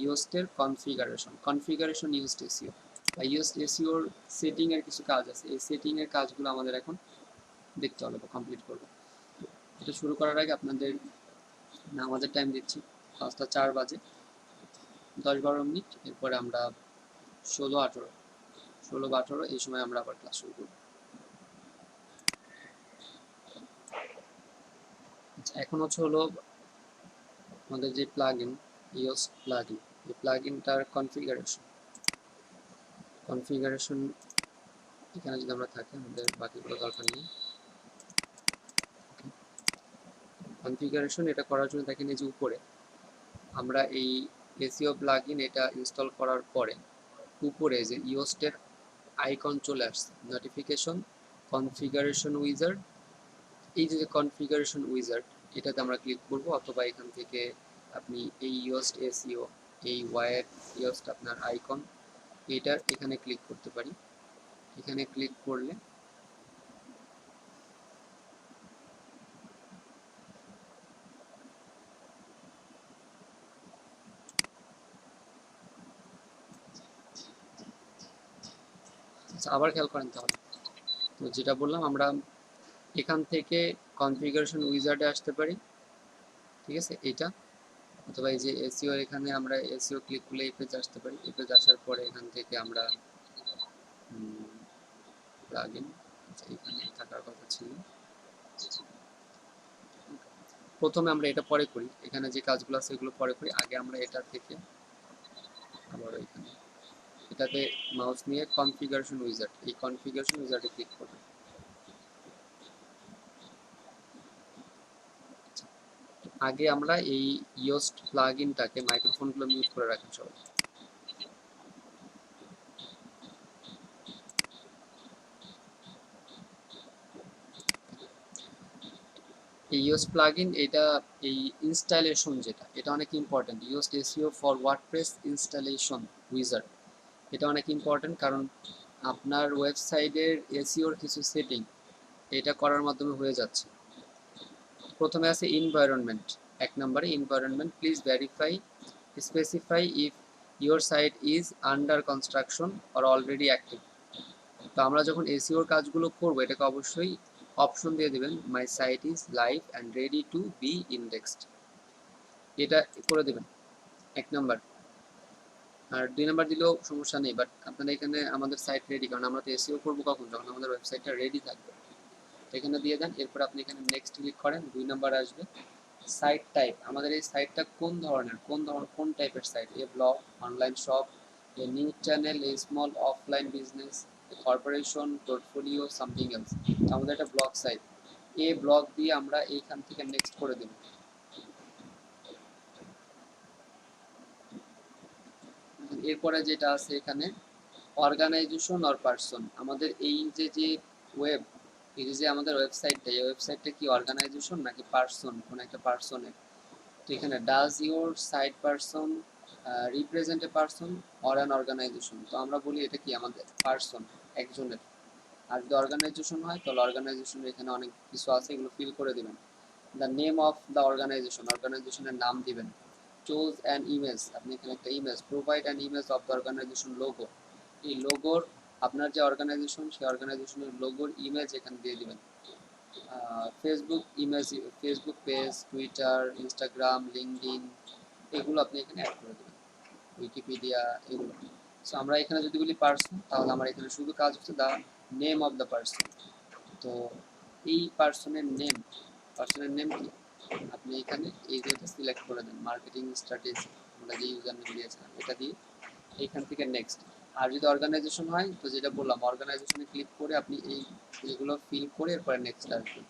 ইউজডের কনফিগারেশন ইউজড এসইও বা ইউজড এসইওর সেটিং এর কিছু কাজ আছে। এই সেটিং এর কাজগুলো আমাদের এখন দেখতে হবে বা কমপ্লিট করবো। এটা শুরু করার আগে আপনাদের আমাদের টাইম দিচ্ছি 5টা 4 বাজে, 10-12 মিনিট। এরপরে আমরা 16-18 এই সময় আমরা আবার ক্লাস শুরু করব। এখন হচ্ছে হলো আমাদের যে প্লাগইন ইউজড প্লাগইন, এই প্লাগইনটার কনফিগারেশন এখানে যদি আমরা থাকি, আমাদের বাকিগুলো দরকার নেই। কনফিগারেশন এটা করার জন্য দেখেন এই যে উপরে আমরা এই এসইও প্লাগইন এটা ইনস্টল করার পরে উপরে যে ইউজডের আইকন চলে আসছে, নোটিফিকেশন কনফিগারেশন উইজার্ড, এই যে কনফিগারেশন উইজার্ড এটাতে আমরা ক্লিক করব, অথবা এখান থেকে আপনি এই ইউজড এসইও এই ওয়াইড ইউজড আপনার আইকন এটার এখানে ক্লিক করতে পারি। এখানে ক্লিক করলে আবার খেয়াল করেন তাহলে, তো যেটা বললাম আমরা এখান থেকে কনফিগারেশন উইজার্ডে আসতে পারি, ঠিক আছে এটা, অথবা এই যে এসইও এখানে আমরা এসইও ক্লিক করলে এই পেজে আসতে পারি। এই পেজে আসার পরে এখান থেকে আমরা প্লাগইন এখানে থাকার কথা ছিল, প্রথমে আমরা এটা পরে করি, এখানে যে কাজগুলো আছে এগুলো পরে করি, আগে আমরা এটা থেকে আবার এখানে এটাতে মাউস নিয়ে কনফিগারেশন উইজার্ড, এই কনফিগারেশন উইজার্ডে ক্লিক করবেন। আগে আমরা এই ইয়োস্ট প্লাগইনটাকে মাইক্রোফোনগুলো মিউট করে রাখেন সবাই। এই ইয়োস্ট প্লাগইন এটা এই ইনস্টলেশন যেটা, এটা অনেক important. Yoast SEO for WordPress installation wizard, এটা অনেক ইম্পর্টেন্ট, কারণ আপনার ওয়েবসাইটের এসইওর কিছু সেটিং এটা করার মাধ্যমে হয়ে যাচ্ছে। প্রথমে আছে এনভায়রনমেন্ট, এক নম্বরে environment, please verify specify if your site is under construction or already active. তো আমরা যখন এসইওর কাজগুলো করবো এটাকে অবশ্যই অপশন দিয়ে দিবেন my site is live and ready to be indexed, এটা করে দেবেন এক নাম্বার। আর 2 নাম্বার দিলেও সমস্যা নেই, বাট আপনারা এখানে আমাদের সাইট রেডি, কারণ আমরা তো এসইও করবো কখন, যখন আমাদের ওয়েবসাইটটা রেডি থাকবে, এখানে দিয়ে দেন। এরপর আপনি এখানে নেক্সট ক্লিক করেন, 2 নাম্বার আসবে সাইট টাইপ, আমাদের এই সাইটটা কোন ধরনের, কোন টাইপের site, A blog, online shop, A news channel, a small offline business, A corporation, portfolio, something else. আমাদের একটা ব্লগ সাইট, এ ব্লগ দিয়ে আমরা এইখান থেকে নেক্সট করে দেব। এরপরে যেটা আছে এখানে অর্গানাইজেশন অর পারসন, আমাদের এই যে ওয়েব, এই যে আমাদের ওয়েবসাইটটা, এই ওয়েবসাইটটা কি অর্গানাইজেশন নাকি পারসন, কোন একটা পারসনের। তো এখানে does your site person represent a person or an organisation, তো আমরা বলি এটা কি আমাদের পারসন, একজনের। আর যদি অর্গানাইজেশন হয় তাহলে অর্গানাইজেশনের এখানে অনেক কিছু আছে, এগুলো ফিল করে দিবেন। The name of the organisation, অর্গানাইজেশনের নাম দিবেন। চুজ অ্যান ইমেজ, আপনি এখানে একটা image, provide an image of the organisation logo, এই লোগোর আপনার যে অর্গানাইজেশন সেই অর্গানাইজেশনের লোগোর ইমেজ এখানে দিয়ে দিবেন। Facebook image, Facebook page, Twitter, Instagram, LinkedIn, এগুলো আপনি এখানে অ্যাড করে দেবেন, উইকিপিডিয়া এগুলো। সো আমরা এখানে যদি বলি পার্সন, তাহলে আমার এখানে শুধু কাজ হচ্ছে the name of the person. তো এই পার্সনের নেম কি, আপনি এখানে এই যেটা সিলেক্ট করে দেন, মার্কেটিং স্ট্র্যাটেজি, আমরা যে ইউজার নেম দিয়েছিলাম এটা দিয়ে এইখান থেকে নেক্সট। আর যদি অর্গানাইজেশন হয় তো যেটা বললাম অর্গানাইজেশনে ক্লিক করে আপনি এইগুলো ফিল করে এরপরে নেক্সট আসবেন।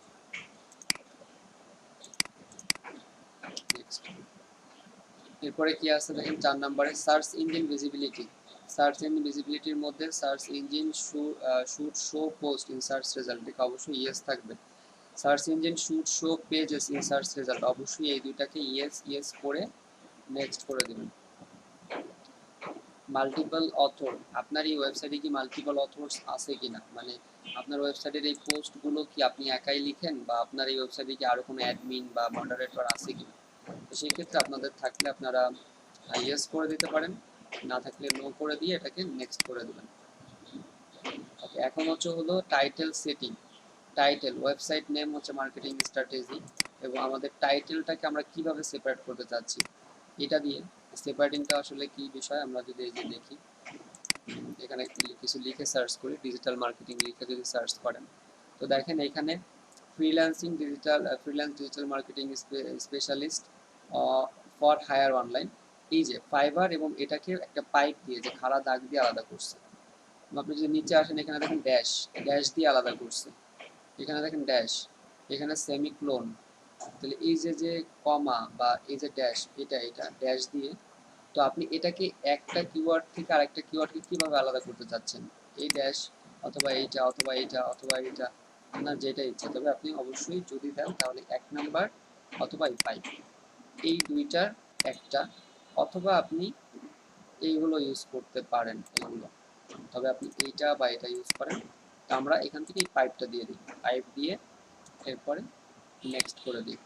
নেক্সট, এরপরে কি আছে দেখেন 4 নম্বরে search engine visibility. Search engine ভিজিবিলিটির মধ্যে search engine should show post in search result, এটা অবশ্যই ইয়েস থাকবে। Search engine should show pages in search result, অবশ্যই এই দুইটাকে ইয়েস করে নেক্সট করে দিবেন। মাল্টিপল অথর, আপনার এই ওয়েবসাইটে কি মাল্টিপল অথর্স আছে কিনা, মানে আপনার ওয়েবসাইটের এই পোস্টগুলো কি আপনি একাই লিখেন বা আপনার এই ওয়েবসাইটে কি আরো কোনো অ্যাডমিন বা মডারেটর আছে কিনা। তো সেই ক্ষেত্রে আপনাদের থাকলে আপনারা ইয়েস করে দিতে পারেন, না থাকলে নো করে দিয়ে এটাকে নেক্সট করে দেবেন। ওকে, এখন হলো title setting. Title, website name হচ্ছে মার্কেটিং স্ট্র্যাটেজি, এবং আমাদের টাইটেলটাকে আমরা কিভাবে সেপারেট করতে চাচ্ছি এটা দিয়ে। সেপারেটিংটা আসলে কি বিষয় আমরা যদি এই যে দেখি, এখানে কিছু লিখে সার্চ করি, ডিজিটাল মার্কেটিং লিখে যদি সার্চ করেন তো দেখেন এখানে freelance digital marketing specialist for hire online, এই যে ফাইবার, এবং এটাকে একটা পাইপ দিয়ে যে খাড়া দাগ দিয়ে আলাদা করছে। আপনি যদি নিচে আসেন এখানে দেখেন ড্যাশ দিয়ে আলাদা করছে, এখানে দেখেন ড্যাশ, এখানে সেমিক্লোন, তাহলে এই যে কমা বা এই যে ড্যাশ, এটা ড্যাশ দিয়ে। তো আপনি এটাকে একটা কিওয়ার্ড থেকে আরেকটা কিওয়ার্ডকে কিভাবে আলাদা করতে চাচ্ছেন, এই ড্যাশ অথবা এইটা অথবা এইটা অথবা এইটা, আপনার যেটা ইচ্ছা। তবে আপনি অবশ্যই যদি দেন তাহলে 1 নাম্বার অথবা এই পাইপ, এই দুইটার একটা, অথবা আপনি এইগুলো ইউজ করতে পারেন এগুলো, তবে আপনি এইটা বা এটা ইউজ করেন। তো আমরা এখান থেকে এই পাইপটা দিয়ে দিই, পাইপ দিয়ে এরপরে নেক্সট করে দিই।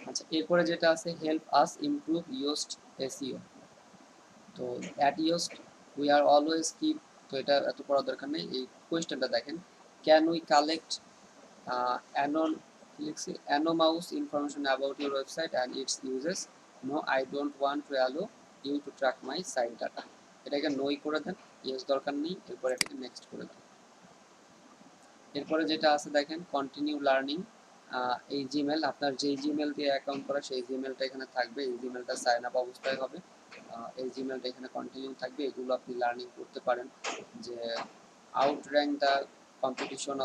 আচ্ছা, এরপরে যেটা আছে help us improve Yoast SEO. তো at Yoast we are always keep, তো এটা এত পড়ার দরকার নেই। এই কোয়েশ্চেনটা দেখেন, can we collect anonymous information about your website and its users? No, I don't want to allow you to track my site data. এটাকে নই করে দেন, ইয়েস দরকার নেই, এরপর এটাকে নেক্সট করে দেন। এরপরে যেটা আছে দেখেন কন্টিনিউ লার্নিং, এই জিমেল, আপনার যেই জিমেল দিয়ে অ্যাকাউন্ট করা সেই জিমেলটা এখানে থাকবে, এই জিমেলটা সাইন আপ অবস্থায় হবে, এই জিমেলটা এখানে কন্টিনিউ থাকবে। এগুলো আপনি লার্নিং করতে পারেন যে outrank the competition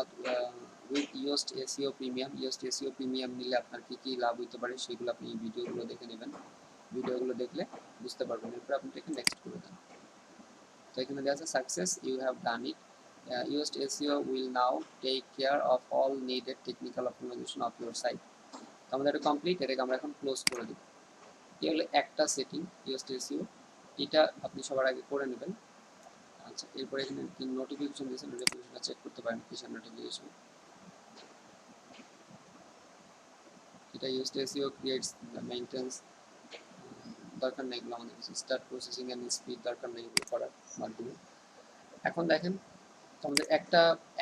with Yoast SEO premium. Yoast SEO premium নিলে আপনার কী কী লাভ হতে পারে সেগুলো আপনি এই ভিডিওগুলো দেখে নেবেন, ভিডিওগুলো দেখলে বুঝতে পারবেন। এরপর আপনি এটাকে নেক্সট করে দেন। তো এখানে দেওয়া আছে success, you have done it. Yoast SEO will now take care of all needed technical optimization of your site. তো আমাদের এটা কমপ্লিট, এটাকে আমরা এখন ক্লোজ করে দেব। এই হলো একটা সেটিং Yoast SEO, এটা আপনি সবার আগে করে নেবেন। আচ্ছা, এরপরে এখানে কি নোটিফিকেশন দিয়েছেন, নোটিফিকেশনটা চেক করতে পারেন, কিসের নোটিফিকেশন। এটা Yoast SEO creates the maintenance, দরকার নেই এগুলো আমাদের কিছু, স্টার্ট প্রসেসিং এন্ড স্পিড দরকার নেই এগুলো করার মাধ্যমে। এখন দেখেন আমাদের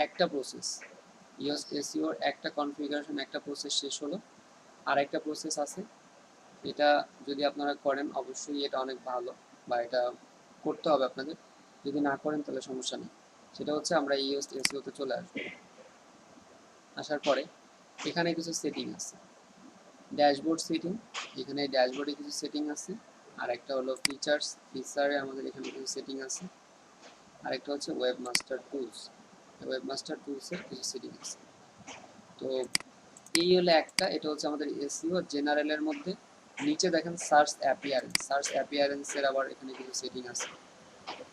একটা প্রসেস Yoast SEO একটা কনফিগারেশন, একটা প্রসেস শেষ হলো। আর একটা প্রসেস আছে, এটা যদি আপনারা করেন অবশ্যই এটা অনেক ভালো, বা এটা করতে হবে আপনাদের। যদি না করেন তাহলে সমস্যা নেই। সেটা হচ্ছে আমরা Yoast SEO তে চলে আসবো। আসার পরে এখানে কিছু সেটিং আছে, ড্যাশবোর্ড সেটিং, এখানে ড্যাশবোর্ডে কিছু সেটিং আছে। আর একটা হলো ফিচারে আমাদের এখানে কিছু সেটিং আছে। আর একটা হচ্ছে ওয়েবমাস্টার টুলস, ওয়েবমাস্টার টুলসের কিছু সেটিং আছে। তো এই হলো একটা, এটা হচ্ছে আমাদের এসইও জেনারেলের মধ্যে। নিচে দেখেন সার্চ অ্যাপিয়ারেন্সের আবার এখানে কিছু সেটিং আছে।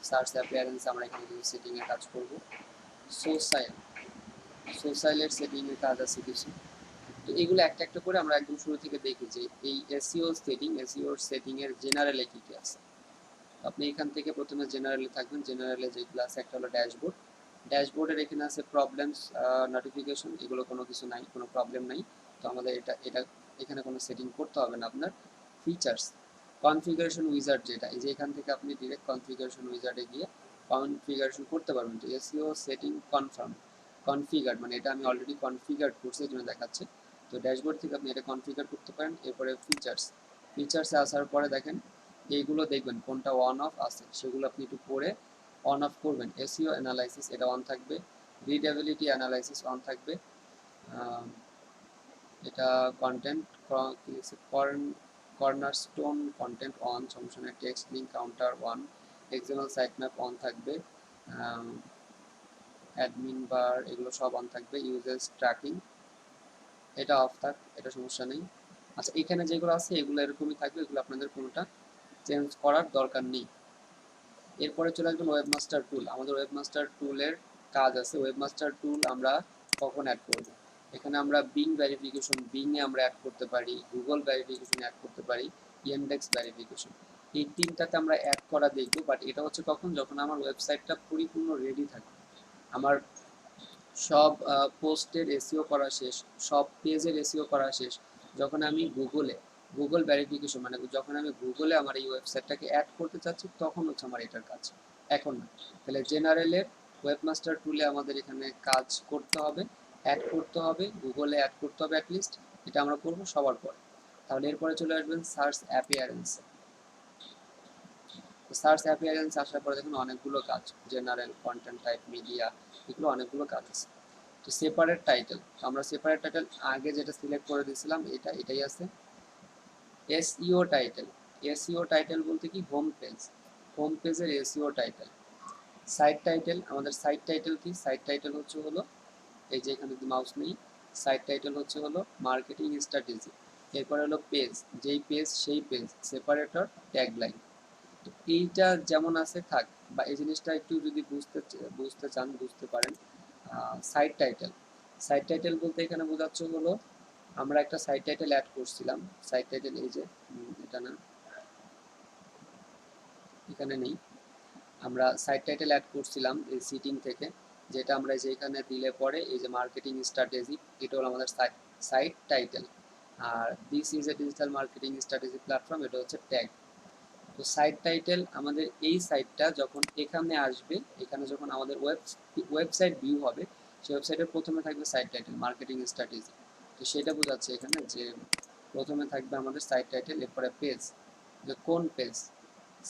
সার্চ অ্যাপিয়ারেন্স আমরা এখানে কিছু সেটিংয়ে কাজ করব। সোশ্যালের সেটিংয়ে কাজ আছে কিছু। তো এগুলো একটা একটা করে আমরা একদম শুরু থেকে দেখি যে এই এসইওর সেটিংয়ের জেনারেলে কী কী আছে। আপনি এখান থেকে প্রথমে জেনারেলে থাকবেন। জেনারেলে যেগুলো আছে একটা হলো ড্যাশবোর্ড, ড্যাশবোর্ডের এখানে আছে প্রবলেমস, নোটিফিকেশন, এগুলো কোনো কিছু নাই, কোনো প্রবলেম নাই। তো আমাদের এটা এখানে কোনো সেটিং করতে হবে না আপনার। ফিচার্স, কনফিগারেশন উইজার্ড, যেটা এই যে এখান থেকে আপনি ডিরেক্ট কনফিগারেশন উইজার্ডে গিয়ে কনফিগারেশন করতে পারবেন। তো এসইও সেটিং কনফিগার মানে এটা আমি অলরেডি কনফিগার করছি, এই জন্য দেখাচ্ছে। তো ড্যাশবোর্ড থেকে আপনি এটা কনফিগার করতে পারেন। এরপরে ফিচার্সে আসার পরে দেখেন এইগুলো দেখবেন কোনটা অন অফ আছে, সেগুলো আপনি একটু পরে অন অফ করবেন। এসইও অ্যানালাইসিস এটা অন থাকবে, রিডেবিলিটি অ্যানালাইসিস অন থাকবে, এটা কন্টেন্ট কর্নারস্টোন কন্টেন্ট অন, সমস্যা নেই। Text link counter on, XML site map on থাকবে, অ্যাডমিন বার এগুলো সব অন থাকবে। ইউজার্স ট্র্যাকিং এটা অফ থাক, এটা সমস্যা নেই। আচ্ছা, এখানে যেগুলো আছে এগুলো এরকমই থাকবে, এগুলো আপনাদের কোনোটা চেঞ্জ করার দরকার নেই। এরপরে চলে আসবেন ওয়েবমাস্টার টুল। আমাদের ওয়েবমাস্টার টুলের কাজ আছে। ওয়েবমাস্টার টুল আমরা কখন অ্যাড করব? এখানে আমরা বিং ভেরিফিকেশন, বিংয়ে আমরা অ্যাড করতে পারি, গুগল ভেরিফিকেশন অ্যাড করতে পারি, ইন্ডেক্স ভেরিফিকেশন, এই তিনটাতে আমরা অ্যাড করা দেখব। বাট এটা হচ্ছে কখন, যখন আমার ওয়েবসাইটটা পরিপূর্ণ রেডি থাকে, আমার সব পোস্টের এসইও করা শেষ, সব পেজের এসইও করা শেষ, যখন আমি গুগল ভেরিফিকেশন মানে যখন আমি গুগলে আমার এই ওয়েবসাইটটাকে অ্যাড করতে চাচ্ছি, তখন হচ্ছে আমার এটার কাজ, এখন না। তাহলে জেনারেলের ওয়েবমাস্টার টুলে আমাদের এখানে কাজ করতে হবে, অ্যাড করতে হবে, গুগলে অ্যাড করতে হবে অ্যাটলিস্ট, এটা আমরা করব সবার পরে। তাহলে এরপরে চলে আসবেন সার্চ অ্যাপিয়ারেন্সে। সার্চ অ্যাপিয়ারেন্স আসার পরে দেখুন অনেকগুলো কাজ, জেনারেল, কন্টেন্ট টাইপ, মিডিয়া, এগুলো অনেকগুলো কাজ আছে। তো সেপারেট টাইটেল, আমরা সেপারেট টাইটেল আগে যেটা সিলেক্ট করে দিয়েছিলাম এটাই আছে। এসইও টাইটেল বলতে কি, হোম পেজের এসইও টাইটেল। সাইট টাইটেল, আমাদের সাইট টাইটেল কি, সাইট টাইটেল হচ্ছে হলো এই যে এখানে যদি মাউস নেই, সাইট টাইটেল হচ্ছে হলো মার্কেটিং স্ট্র্যাটেজি। এরপরে হলো পেজ, যেই পেজ সেই পেজ, সেপারেটর, ট্যাগলাইন। তো এইটা যেমন আছে থাক, বা এই জিনিসটা একটু যদি বুঝতে চান বুঝতে পারেন। সাইট টাইটেল বলতে এখানে বোঝাচ্ছে হলো আমরা একটা সাইট টাইটেল অ্যাড করছিলাম। সাইট টাইটেল এই যে এটা না, এখানে নেই। আমরা সাইট টাইটেল অ্যাড করছিলাম এই সিটিং থেকে, যেটা আমরা যে এখানে দিলে পরে এই যে মার্কেটিং স্ট্র্যাটেজি, এটা হলো আমাদের সাইট টাইটেল। আর this is a digital marketing strategy platform, এটা হচ্ছে ট্যাগ। তো সাইট টাইটেল আমাদের এই সাইটটা যখন এখানে আসবে, এখানে যখন আমাদের ওয়েবসাইট ভিউ হবে, সেই ওয়েবসাইটের প্রথমে থাকবে সাইট টাইটেল মার্কেটিং স্ট্র্যাটেজি। তো সেটা বোঝাচ্ছে এখানে যে প্রথমে থাকবে আমাদের সাইট টাইটেল, এরপরে পেজ, যে কোন পেজ,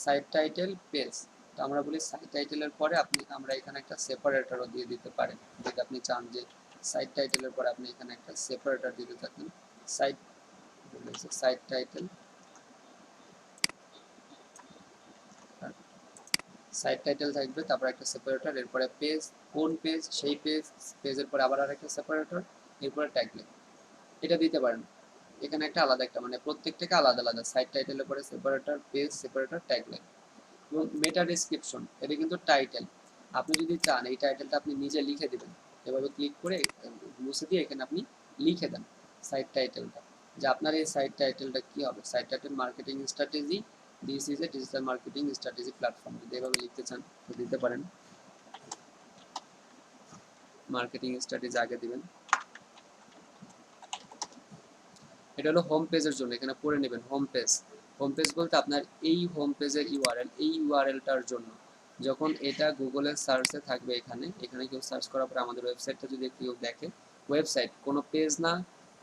সাইট টাইটেল, পেজ। তো আমরা বলি সাইট টাইটেলের পরে আমরা এখানে একটা সেপারেটরও দিয়ে দিতে পারেন, যদি আপনি চান যে সাইট টাইটেলের পরে আপনি এখানে একটা সেপারেটর দিতে থাকবেন, site site title, site title থাকবে, তারপর একটা সেপারেটর, এরপরে পেজ, কোন পেজ, সেই পেজ, পেজের পরে আবার আরেকটা সেপারেটর, এরপরে ট্যাগলাইন। এটা দিতে পারেন। এখানে একটা আলাদা একটা মানে প্রত্যেকটাকে আলাদা আলাদা, সাইট টাইটেলের পরে সেপারেটর, পেজ, সেপারেটর, ট্যাগলাইন। এবং মেটা ডেসক্রিপশন, এটা কিন্তু টাইটেল। আপনি যদি চান এই টাইটেলটা আপনি নিজে লিখে দিবেন, এভাবে ক্লিক করে মুছে দিয়ে এখানে আপনি লিখে দেন সাইট টাইটেলটা, যে আপনার এই সাইট টাইটেলটা কি হবে, site title marketing strategy, this is a digital marketing strategy platform. যদি এভাবে লিখতে চান তো দিতে পারেন, মার্কেটিং স্ট্র্যাটেজি আগে দিবেন। এটা হলো হোম পেজের জন্য, এখানে পড়ে নেবেন হোম পেজ। হোম পেজ বলতে আপনার এই হোম পেজের ইউআরএল, এই ইউআরএলটার জন্য যখন এটা গুগলের সার্চে থাকবে, এখানে এখানে কেউ সার্চ করার পরে আমাদের ওয়েবসাইটটা যদি কেউ দেখে, ওয়েবসাইট কোনো পেজ না,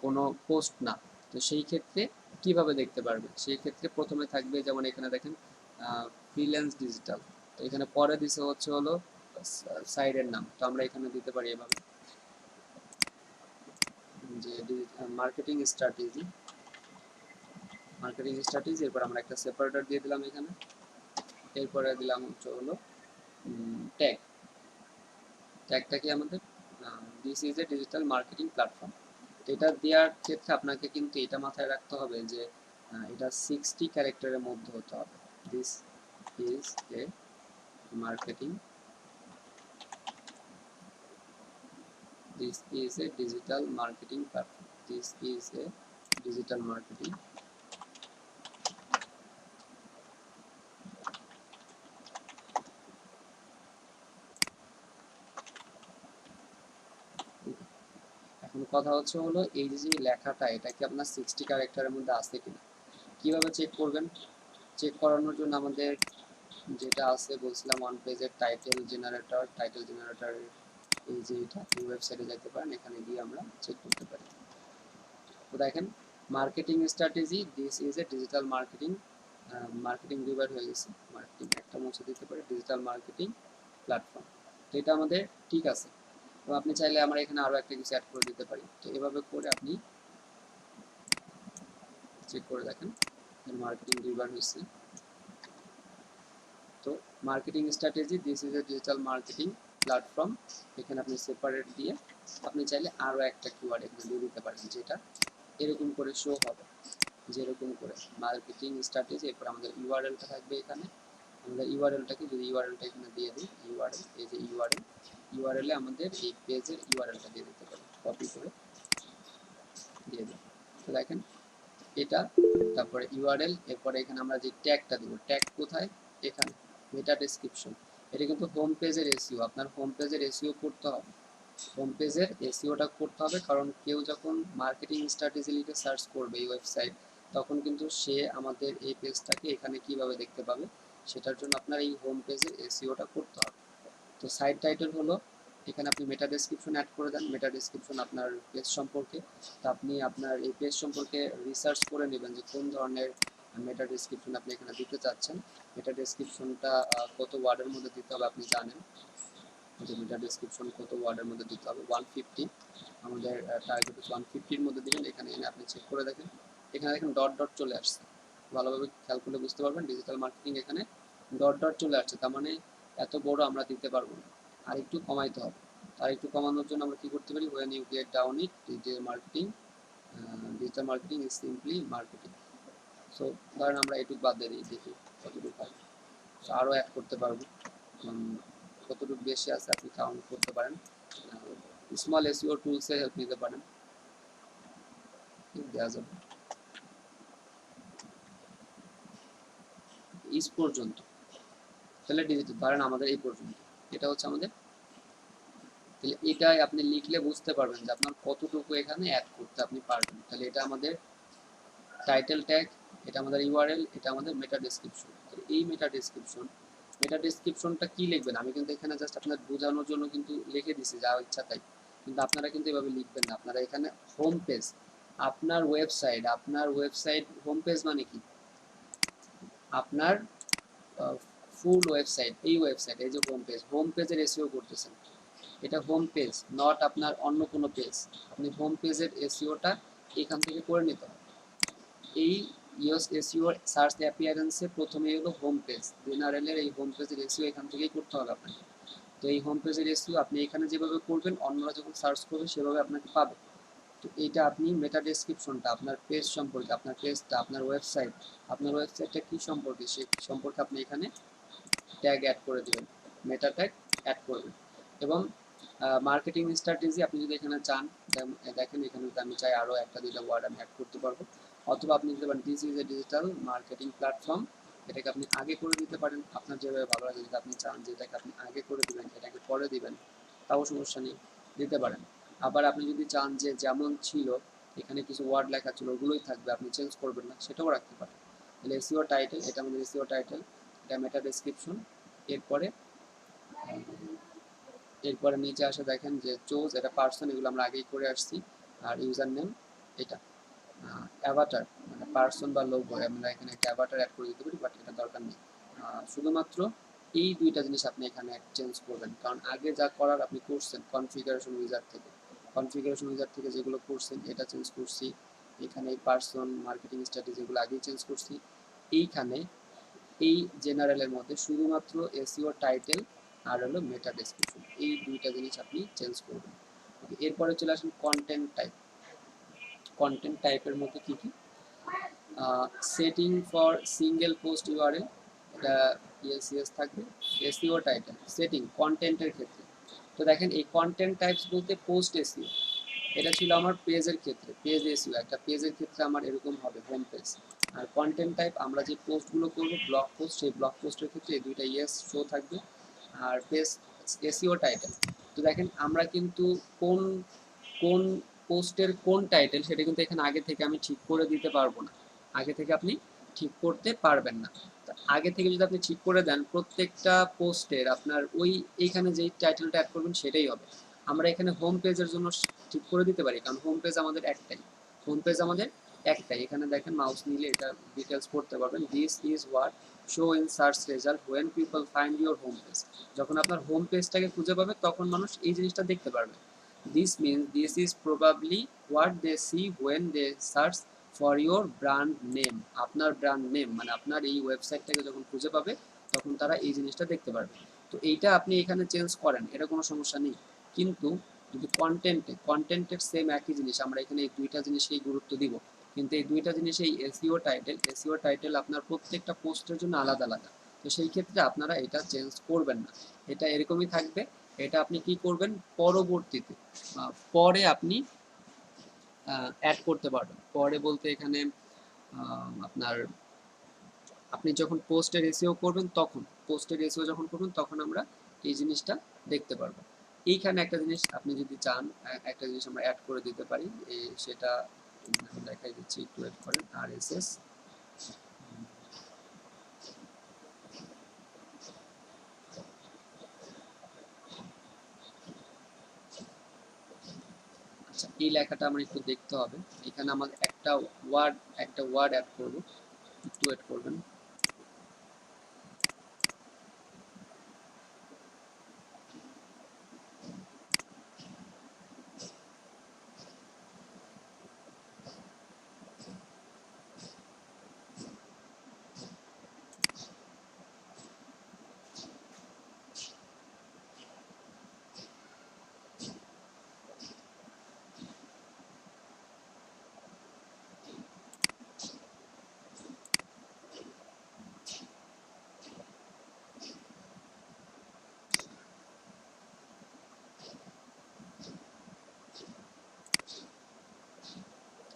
কোনো পোস্ট না, তো সেই ক্ষেত্রে কিভাবে দেখতে পারবে, সেই ক্ষেত্রে প্রথমে থাকবে যেমন এখানে দেখেন ফ্রিল্যান্স ডিজিটাল, তো এখানে পরে দিছে হচ্ছে হলো সাইটের নাম, তো আমরা এখানে দিতে পারি এভাবে যে মার্কেটিং স্ট্র্যাটেজি, মার্কেটিং স্ট্র্যাটেজি, এরপর আমরা একটা সেপারেটর দিয়ে দিলাম এখানে, এরপরে দিলাম হচ্ছে হলো ট্যাগ, ট্যাগটা কি আমাদের this is a digital marketing platform. এটা দেওয়ার ক্ষেত্রে আপনাকে কিন্তু এটা মাথায় রাখতে হবে যে এটা 60 ক্যারেক্টারের মধ্যে হতে হবে। This is A marketing, this is a digital marketing platform, this is a digital marketing. এখন কথা হচ্ছে হলো এই যে লেখাটা, এটা কি আপনার 60 ক্যারেক্টারের মধ্যে আছে কিনা, কিভাবে চেক করবেন? চেক করানোর জন্য আমাদের যেটা আছে বলছিলাম ওয়ান পেজের টাইটেল জেনারেটর, টাইটেল জেনারেটরের এই যে এটা, এই ওয়েবসাইটে যেতে পারেন, এখানে গিয়ে আমরা চেক করতে পারি। তো দেখেন marketing strategy, this is a digital marketing, marketing divide হয়ে গেছে, মার্কেটিং একটা মুছে দিতে পারি, ডিজিটাল মার্কেটিং প্ল্যাটফর্ম। তো এটা আমাদের ঠিক আছে। তো আপনি চাইলে আমরা এখানে আরো একটা কিছু অ্যাড করে দিতে পারি। তো এভাবে করে আপনি চেক করে দেখেন মার্কেটিং ডিভাইড হয়েছে। তো marketing strategy, this is a digital marketing platform, এখানে আপনি সেপারেট দিয়ে আপনি চাইলে আরও একটা কিওয়ার্ড এখানে দিয়ে দিতে পারেন, যেটা এরকম করে শো হবে, যেরকম করে মার্কেটিং স্ট্র্যাটেজি, এরপর আমাদের ইউআরএলটা থাকবে এখানে, আমাদের ইউআরএলটাকে যদি ইউআরএলটা এখানে দিয়ে দিই, ইউআরএল, এই যে ইউআরএল, ইউআরএলে আমাদের এই পেজের ইউআরএলটা দিয়ে দিতে পারি, কপি করে দিয়ে দিই। তো দেখেন এটা, তারপরে ইউআরএল, এরপরে এখানে আমরা যে ট্যাগটা দেবো, ট্যাগ কোথায়, এখানে মেটা ডেসক্রিপশন। এটা কিন্তু হোম পেজের এসইও, আপনার হোম পেজের এসইও করতে হবে, হোম পেজের এসইওটা করতে হবে, কারণ কেউ যখন মার্কেটিং স্ট্র্যাটেজি লিখে সার্চ করবে এই ওয়েবসাইট, তখন কিন্তু সে আমাদের এই পেজটাকে এখানে কিভাবে দেখতে পাবে, সেটার জন্য আপনার এই হোম পেজের এসইওটা করতে হবে। তো সাইট টাইটেল হলো, এখানে আপনি মেটা ডেসক্রিপশন অ্যাড করে দেন, মেটা ডেসক্রিপশন আপনার পেজ সম্পর্কে, তো আপনি আপনার এই পেজ সম্পর্কে রিসার্চ করে নেবেন যে কোন ধরনের মেটা ডেসক্রিপশন আপনি এখানে দিতে চাচ্ছেন। মেটা ডেসক্রিপশনটা কত ওয়ার্ডের মধ্যে দিতে হবে আপনি জানেন, যে মেটা ডেসক্রিপশন কত ওয়ার্ডের মধ্যে দিতে হবে, 150, আমাদের টার্গেট হচ্ছে 150-র মধ্যে দিবেন। এখানে এনে আপনি চেক করে দেখেন, এখানে দেখেন ডট ডট চলে আসছে, ভালোভাবে খেয়াল করলে বুঝতে পারবেন ডিজিটাল মার্কেটিং এখানে ডট ডট চলে আসছে, তার মানে এত বড় আমরা দিতে পারবো না, আর একটু কমাইতে হবে। আর একটু কমানোর জন্য আমরা কি করতে পারি, when you get down it, digital marketing is simply marketing। So ধরেন আমরা এটুকু বাদ দিয়ে দিই, দেখি কতটুকু হয়, সো আরও অ্যাড করতে পারবো, কতটুকু বেশি আছে আপনি কাউন্ট করতে পারেন, স্মল এসইও টুলসে হেল্প নিতে পারেন, দেওয়া যাবে ইস পর্যন্ত। তাহলে ডিজিটাল ধরেন আমাদের এই পর্যন্ত, এটা হচ্ছে আমাদের, তাহলে এটাই আপনি লিখলে বুঝতে পারবেন যে আপনার কতটুকু এখানে অ্যাড করতে আপনি পারবেন। তাহলে এটা আমাদের টাইটেল ট্যাগ, এটা আমাদের ইউআরএল, এটা আমাদের মেটা ডেসক্রিপশন। এই মেটা ডেসক্রিপশনটা কি লিখবেন, আমি কিন্তু এখানে জাস্ট আপনার বোঝানোর জন্য কিন্তু লিখে দিছি যা ইচ্ছা তাই, কিন্তু আপনারা কিন্তু এভাবে লিখবেন না। আপনারা এখানে হোম পেজ, আপনার ওয়েবসাইট হোম পেজ মানে কি, আপনার ফুল ওয়েবসাইট, এই ওয়েবসাইট, এই যে হোম পেজের এসইও করতেছেন, এটা হোম পেজ, নট আপনার অন্য কোনো পেজ। আপনি হোম পেজের এসইওটা এখান থেকে করে নিতে হবে। এই ইউএস এসইও সার্চ অ্যাপিয়ারেন্সে প্রথমেই হলো হোম পেজ, জেনারেলের এই হোম পেজের এসইও এখান থেকেই করতে হবে আপনাকে। তো এই হোম পেজের এসইও আপনি এখানে যেভাবে করবেন অন্যরা যখন সার্চ করবে সেভাবে আপনাকে পাবে। তো এইটা আপনি মেটা ডেসক্রিপশনটা আপনার পেজ সম্পর্কে, আপনার পেজটা, আপনার ওয়েবসাইটটা কি সম্পর্কে সে সম্পর্কে আপনি এখানে ট্যাগ অ্যাড করে দেবেন, মেটা ট্যাগ অ্যাড করবেন। এবং মার্কেটিং স্ট্র্যাটেজি আপনি যদি এখানে চান, দেখেন এখানে যদি আমি চাই আরও একটা দুইটা ওয়ার্ড আমি অ্যাড করতে পারবো, অথবা আপনি দিতে পারেন this is a digital marketing platform, এটাকে আপনি আগে করে দিতে পারেন, আপনার যেভাবে ভালো লাগে। যদি আপনি চান যে এটাকে আপনি আগে করে দিবেন, এটাকে পরে দিবেন, তাও সমস্যা নেই, দিতে পারেন। আবার আপনি যদি চান যে যেমন ছিল এখানে কিছু ওয়ার্ড লেখা ছিল ওগুলোই থাকবে, আপনি চেঞ্জ করবেন না, সেটাও রাখতে পারেন। তাহলে এসইও টাইটেল, এটা আমাদের এসইও টাইটেল, এটা মেটা ডেসক্রিপশন। এরপরে নিচে আসে দেখেন যে চোজ, এটা পার্সন, এগুলো আমরা আগেই করে আসছি। আর ইউজার নেম এটা, অ্যাভাটার মানে পার্সন বা লোগো, আমরা এখানে একটা অ্যাভাটার অ্যাড করে দিতে পারি, বাট এটা দরকার নেই। শুধুমাত্র এই দুইটা জিনিস আপনি এখানে চেঞ্জ করবেন, কারণ আগে যা করার আপনি করছেন কনফিগারেশন উইজার থেকে যেগুলো করছেন এটা চেঞ্জ করছি। এখানে পার্সন, মার্কেটিং স্ট্র্যাটেজি এগুলো আগেই চেঞ্জ করছি। এইখানে এই জেনারেলের মধ্যে শুধুমাত্র এসইও টাইটেল আর হলো মেটা ডেসক্রিপশন, এই দুইটা জিনিস আপনি চেঞ্জ করবেন। ওকে, এরপরে চলে আসেন কন্টেন্ট টাইপ। কন্টেন্ট টাইপের মধ্যে কি কি, setting for single post URL, এটা ইএস থাকবে। এসইও টাইটেল সেটিং কন্টেন্টের ক্ষেত্রে, তো দেখেন এই কন্টেন্ট টাইপস বলতে পোস্ট এসইও, এটা ছিল আমার পেজের ক্ষেত্রে, পেজ এসইও, একটা পেজের ক্ষেত্রে আমার এরকম হবে হোম পেজ। আর কন্টেন্ট টাইপ আমরা যে পোস্টগুলো করবো ব্লগ পোস্ট, সেই ব্লগ পোস্টের ক্ষেত্রে এই দুইটা ইয়েস শো থাকবে। আর পেজ এসইও টাইটেল, তো দেখেন আমরা কিন্তু কোন কোন পোস্টের কোন টাইটেল সেটা কিন্তু এখানে আগে থেকে আমি ঠিক করে দিতে পারবো না, আগে থেকে আপনি ঠিক করতে পারবেন না। আগে থেকে যদি আপনি ঠিক করে দেন প্রত্যেকটা পোস্টের আপনার ওই এইখানে যেই টাইটেলটা অ্যাড করবেন সেটাই হবে। আমরা এখানে হোম পেজের জন্য ঠিক করে দিতে পারি, কারণ হোম পেজ আমাদের একটাই। এখানে দেখেন মাউস নিলে এটা ডিটেলস পড়তে পারবেন, this is what show in search result when people find your home page. যখন আপনার হোম পেজটাকে খুঁজে পাবে তখন মানুষ এই জিনিসটা দেখতে পারবে। This means this is probably what they see when they search for your brand name. আপনার ব্র্যান্ড নেম মানে আপনার এই ওয়েবসাইটটাকে যখন খুঁজে পাবে তখন তারা এই জিনিসটা দেখতে পারবে। তো এইটা আপনি এখানে চেঞ্জ করেন, এটা কোনো সমস্যা নেই। কিন্তু যদি কন্টেন্টের সেম একই জিনিস, আমরা এখানে এই দুইটা জিনিসকেই গুরুত্ব দিব, কিন্তু এই দুইটা জিনিস এই এসইও টাইটেল আপনার প্রত্যেকটা পোস্টের জন্য আলাদা আলাদা। তো সেই ক্ষেত্রে আপনারা এটা চেঞ্জ করবেন না, এটা এরকমই থাকবে। এটা আপনি কি করবেন পরবর্তীতে, পরে আপনি অ্যাড করতে পারবেন। পরে বলতে এখানে আপনার আপনি যখন পোস্টের এসইও যখন করবেন তখন আমরা এই জিনিসটা দেখতে পারবো। এইখানে একটা জিনিস আপনি যদি চান, একটা জিনিস আমরা অ্যাড করে দিতে পারি, সেটা দেখাই দিচ্ছি, একটু ওয়েট করেন। আরএসএস, আচ্ছা এই লেখাটা আমার একটু দেখতে হবে। এখানে আমাদের একটা ওয়ার্ড অ্যাড করব, একটু ওয়েট করবেন।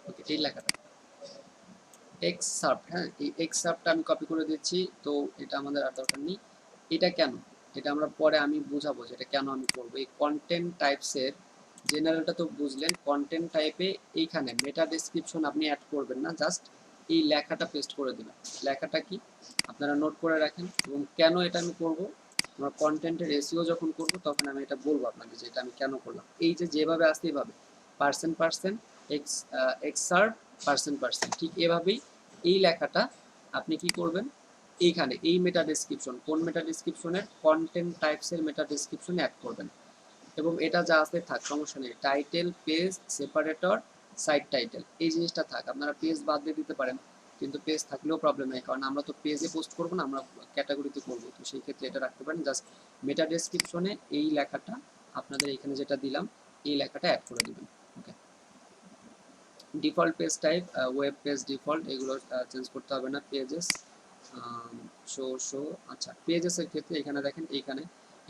ওকে, এই লেখাটা এক্সার্ট, হ্যাঁ এই এক্সার্টটা আমি কপি করে দিচ্ছি, তো এটা আমাদের আর দরকার নেই। এটা কেন, এটা আমরা পরে আমি বুঝাবো যে এটা কেন আমি করবো। এই কন্টেন্ট টাইপসের জেনারেলটা তো বুঝলেন, কন্টেন্ট টাইপে এইখানে মেটা ডেসক্রিপশন আপনি অ্যাড করবেন না, জাস্ট এই লেখাটা পেস্ট করে দেবেন। লেখাটা কি আপনারা নোট করে রাখেন, এবং কেন এটা আমি করব, আমরা কন্টেন্টের এসইও যখন করব তখন আমি এটা বলবো আপনাকে যে এটা আমি কেন করলাম। এই যে যেভাবে আসছে এইভাবে পার্সেন্ট এক্সার্ট পার্সেন্ট, ঠিক এভাবেই এই লেখাটা আপনি কি করবেন, এইখানে এই মেটা ডেসক্রিপশন, কোন মেটা ডেসক্রিপশনের, কন্টেন্ট টাইপসের মেটা ডেসক্রিপশনে অ্যাড করবেন। এবং এটা যা আছে থাক, সমস্যা নেই। Title, page, separator, site title, এই জিনিসটা থাক। আপনারা পেজ বাদ দিয়ে দিতে পারেন, কিন্তু পেজ থাকলেও প্রবলেম নেই, কারণ আমরা তো পেজে পোস্ট করবো না, আমরা ক্যাটাগরিতে করবো। তো সেই ক্ষেত্রে এটা রাখতে পারেন। জাস্ট মেটা ডেসক্রিপশনে এই লেখাটা আপনাদের এখানে যেটা দিলাম এই লেখাটা অ্যাড করে দিবেন। Okay. Default page type, web page default, এগুলো চেঞ্জ করতে হবে না। পেজেস, শো, আচ্ছা পেজেসের ক্ষেত্রে এখানে দেখেন, এইখানে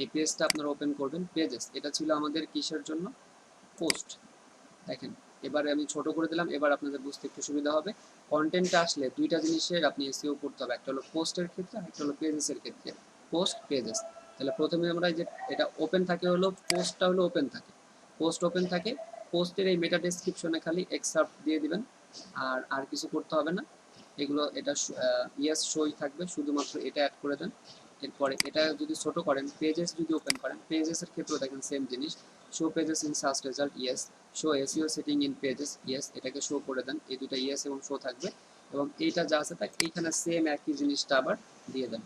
এই পেজটা আপনারা ওপেন করবেন। পেজেস এটা ছিল আমাদের কিসের জন্য? পোস্ট। দেখেন এবারে আমি ছোট করে দিলাম, এবার আপনাদের বুঝতে একটু সুবিধা হবে। কন্টেন্টটা আসলে দুইটা জিনিসের আপনি এসইও করতে হবে, একটা হলো পোস্টের ক্ষেত্রে, একটা হলো পেজেসের ক্ষেত্রে। Post, pages. তাহলে প্রথমে আমরা যে এটা ওপেন থাকে হলো পোস্টটা হলো ওপেন থাকে, পোস্ট ওপেন থাকে। পোস্টের এই মেটা ডেসক্রিপশনে খালি এক্সার্ট দিয়ে দিবেন, আর কিছু করতে হবে না। এগুলো এটা ইয়েস শোই থাকবে, শুধুমাত্র এটা অ্যাড করে দেন। এরপরে এটা যদি ছোট করেন, পেজেস যদি ওপেন করেন, পেজেসের ক্ষেত্রেও দেখেন সেম জিনিস। Show pages in search result, yes. Show SEO setting in pages, yes, এটাকে শো করে দেন। এই দুটো ইয়েস এবং শো থাকবে, এবং এইটা যা আছে তাই এইখানে সেম একই জিনিসটা আবার দিয়ে দেন।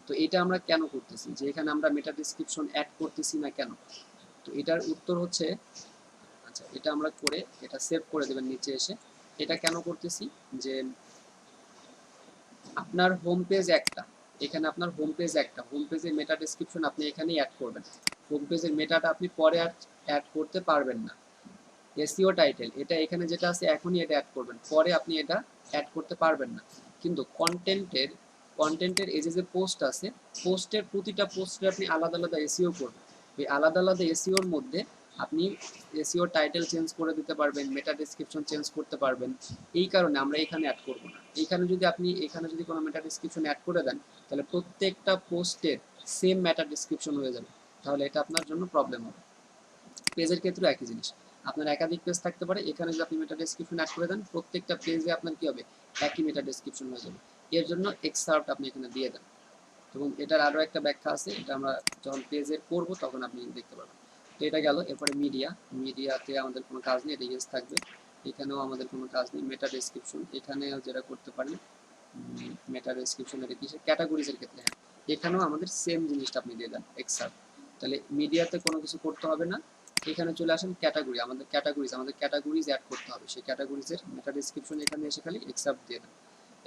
তো এটা আমরা কেন করতেছি, যে এখানে আমরা মেটা ডেসক্রিপশন অ্যাড করতেছি না কেন? তো এটার উত্তর হচ্ছে, আচ্ছা এটা আমরা করে এটা সেভ করে দেবেন নিচে এসে। এটা কেন করতেছি, যে আপনার হোম পেজ একটা, এখানে আপনার হোম পেজ একটা, হোম পেজের মেটা ডেসক্রিপশন আপনি এখানেই অ্যাড করবেন। হোম পেজের মেটাটা আপনি পরে অ্যাড করতে পারবেন না। এসইও টাইটেল এটা এখানে যেটা আছে এখনই এটা অ্যাড করবেন, পরে আপনি এটা অ্যাড করতে পারবেন না। কিন্তু কন্টেন্টের এই যে পোস্ট আছে, পোস্টের প্রতিটা পোস্টে আপনি আলাদা আলাদা এসইও করবেন। ওই আলাদা আলাদা এসইওর মধ্যে আপনি এসইও টাইটেল চেঞ্জ করে দিতে পারবেন, মেটা ডেসক্রিপশন চেঞ্জ করতে পারবেন। এই কারণে আমরা এখানে অ্যাড করব না। এখানে যদি কোনো মেটা ডেসক্রিপশন অ্যাড করে দেন, তাহলে প্রত্যেকটা পোস্টের সেম মেটা ডেসক্রিপশন হয়ে যাবে, তাহলে এটা আপনার জন্য প্রবলেম হবে। পেজের ক্ষেত্রেও একই জিনিস, আপনার একাধিক পেজ থাকতে পারে, এখানে যদি আপনি মেটা ডেসক্রিপশন অ্যাড করে দেন, প্রত্যেকটা পেজে আপনার কি হবে? একই মেটা ডেসক্রিপশন হয়ে যাবে। এর জন্য এক্সার্ট আপনি এখানে দিয়ে দেন, এবং এটার আরও একটা ব্যাখ্যা আছে, এটা আমরা যখন পেজের করব তখন আপনি দেখতে পারবেন। তো এটা গেল। এরপরে মিডিয়াতে আমাদের কোনো কাজ নেই, এটা ইয়েস থাকবে। এখানেও আমাদের কোনো কাজ নেই। মেটা ডেসক্রিপশন এখানে যেটা করতে পারেন, মেটা ডেসক্রিপশন এটা কিসের? ক্যাটাগরিজের ক্ষেত্রে, হ্যাঁ এখানেও আমাদের সেম জিনিসটা আপনি দিয়ে দেন, এক্সার্ট। তাহলে মিডিয়াতে কোনো কিছু করতে হবে না। এখানে চলে আসেন ক্যাটাগরি, আমাদের ক্যাটাগরিজ অ্যাড করতে হবে। সেই ক্যাটাগরিজের মেটা ডেসক্রিপশন এখানে এসে খালি এক্সার্ট দিয়ে দেন।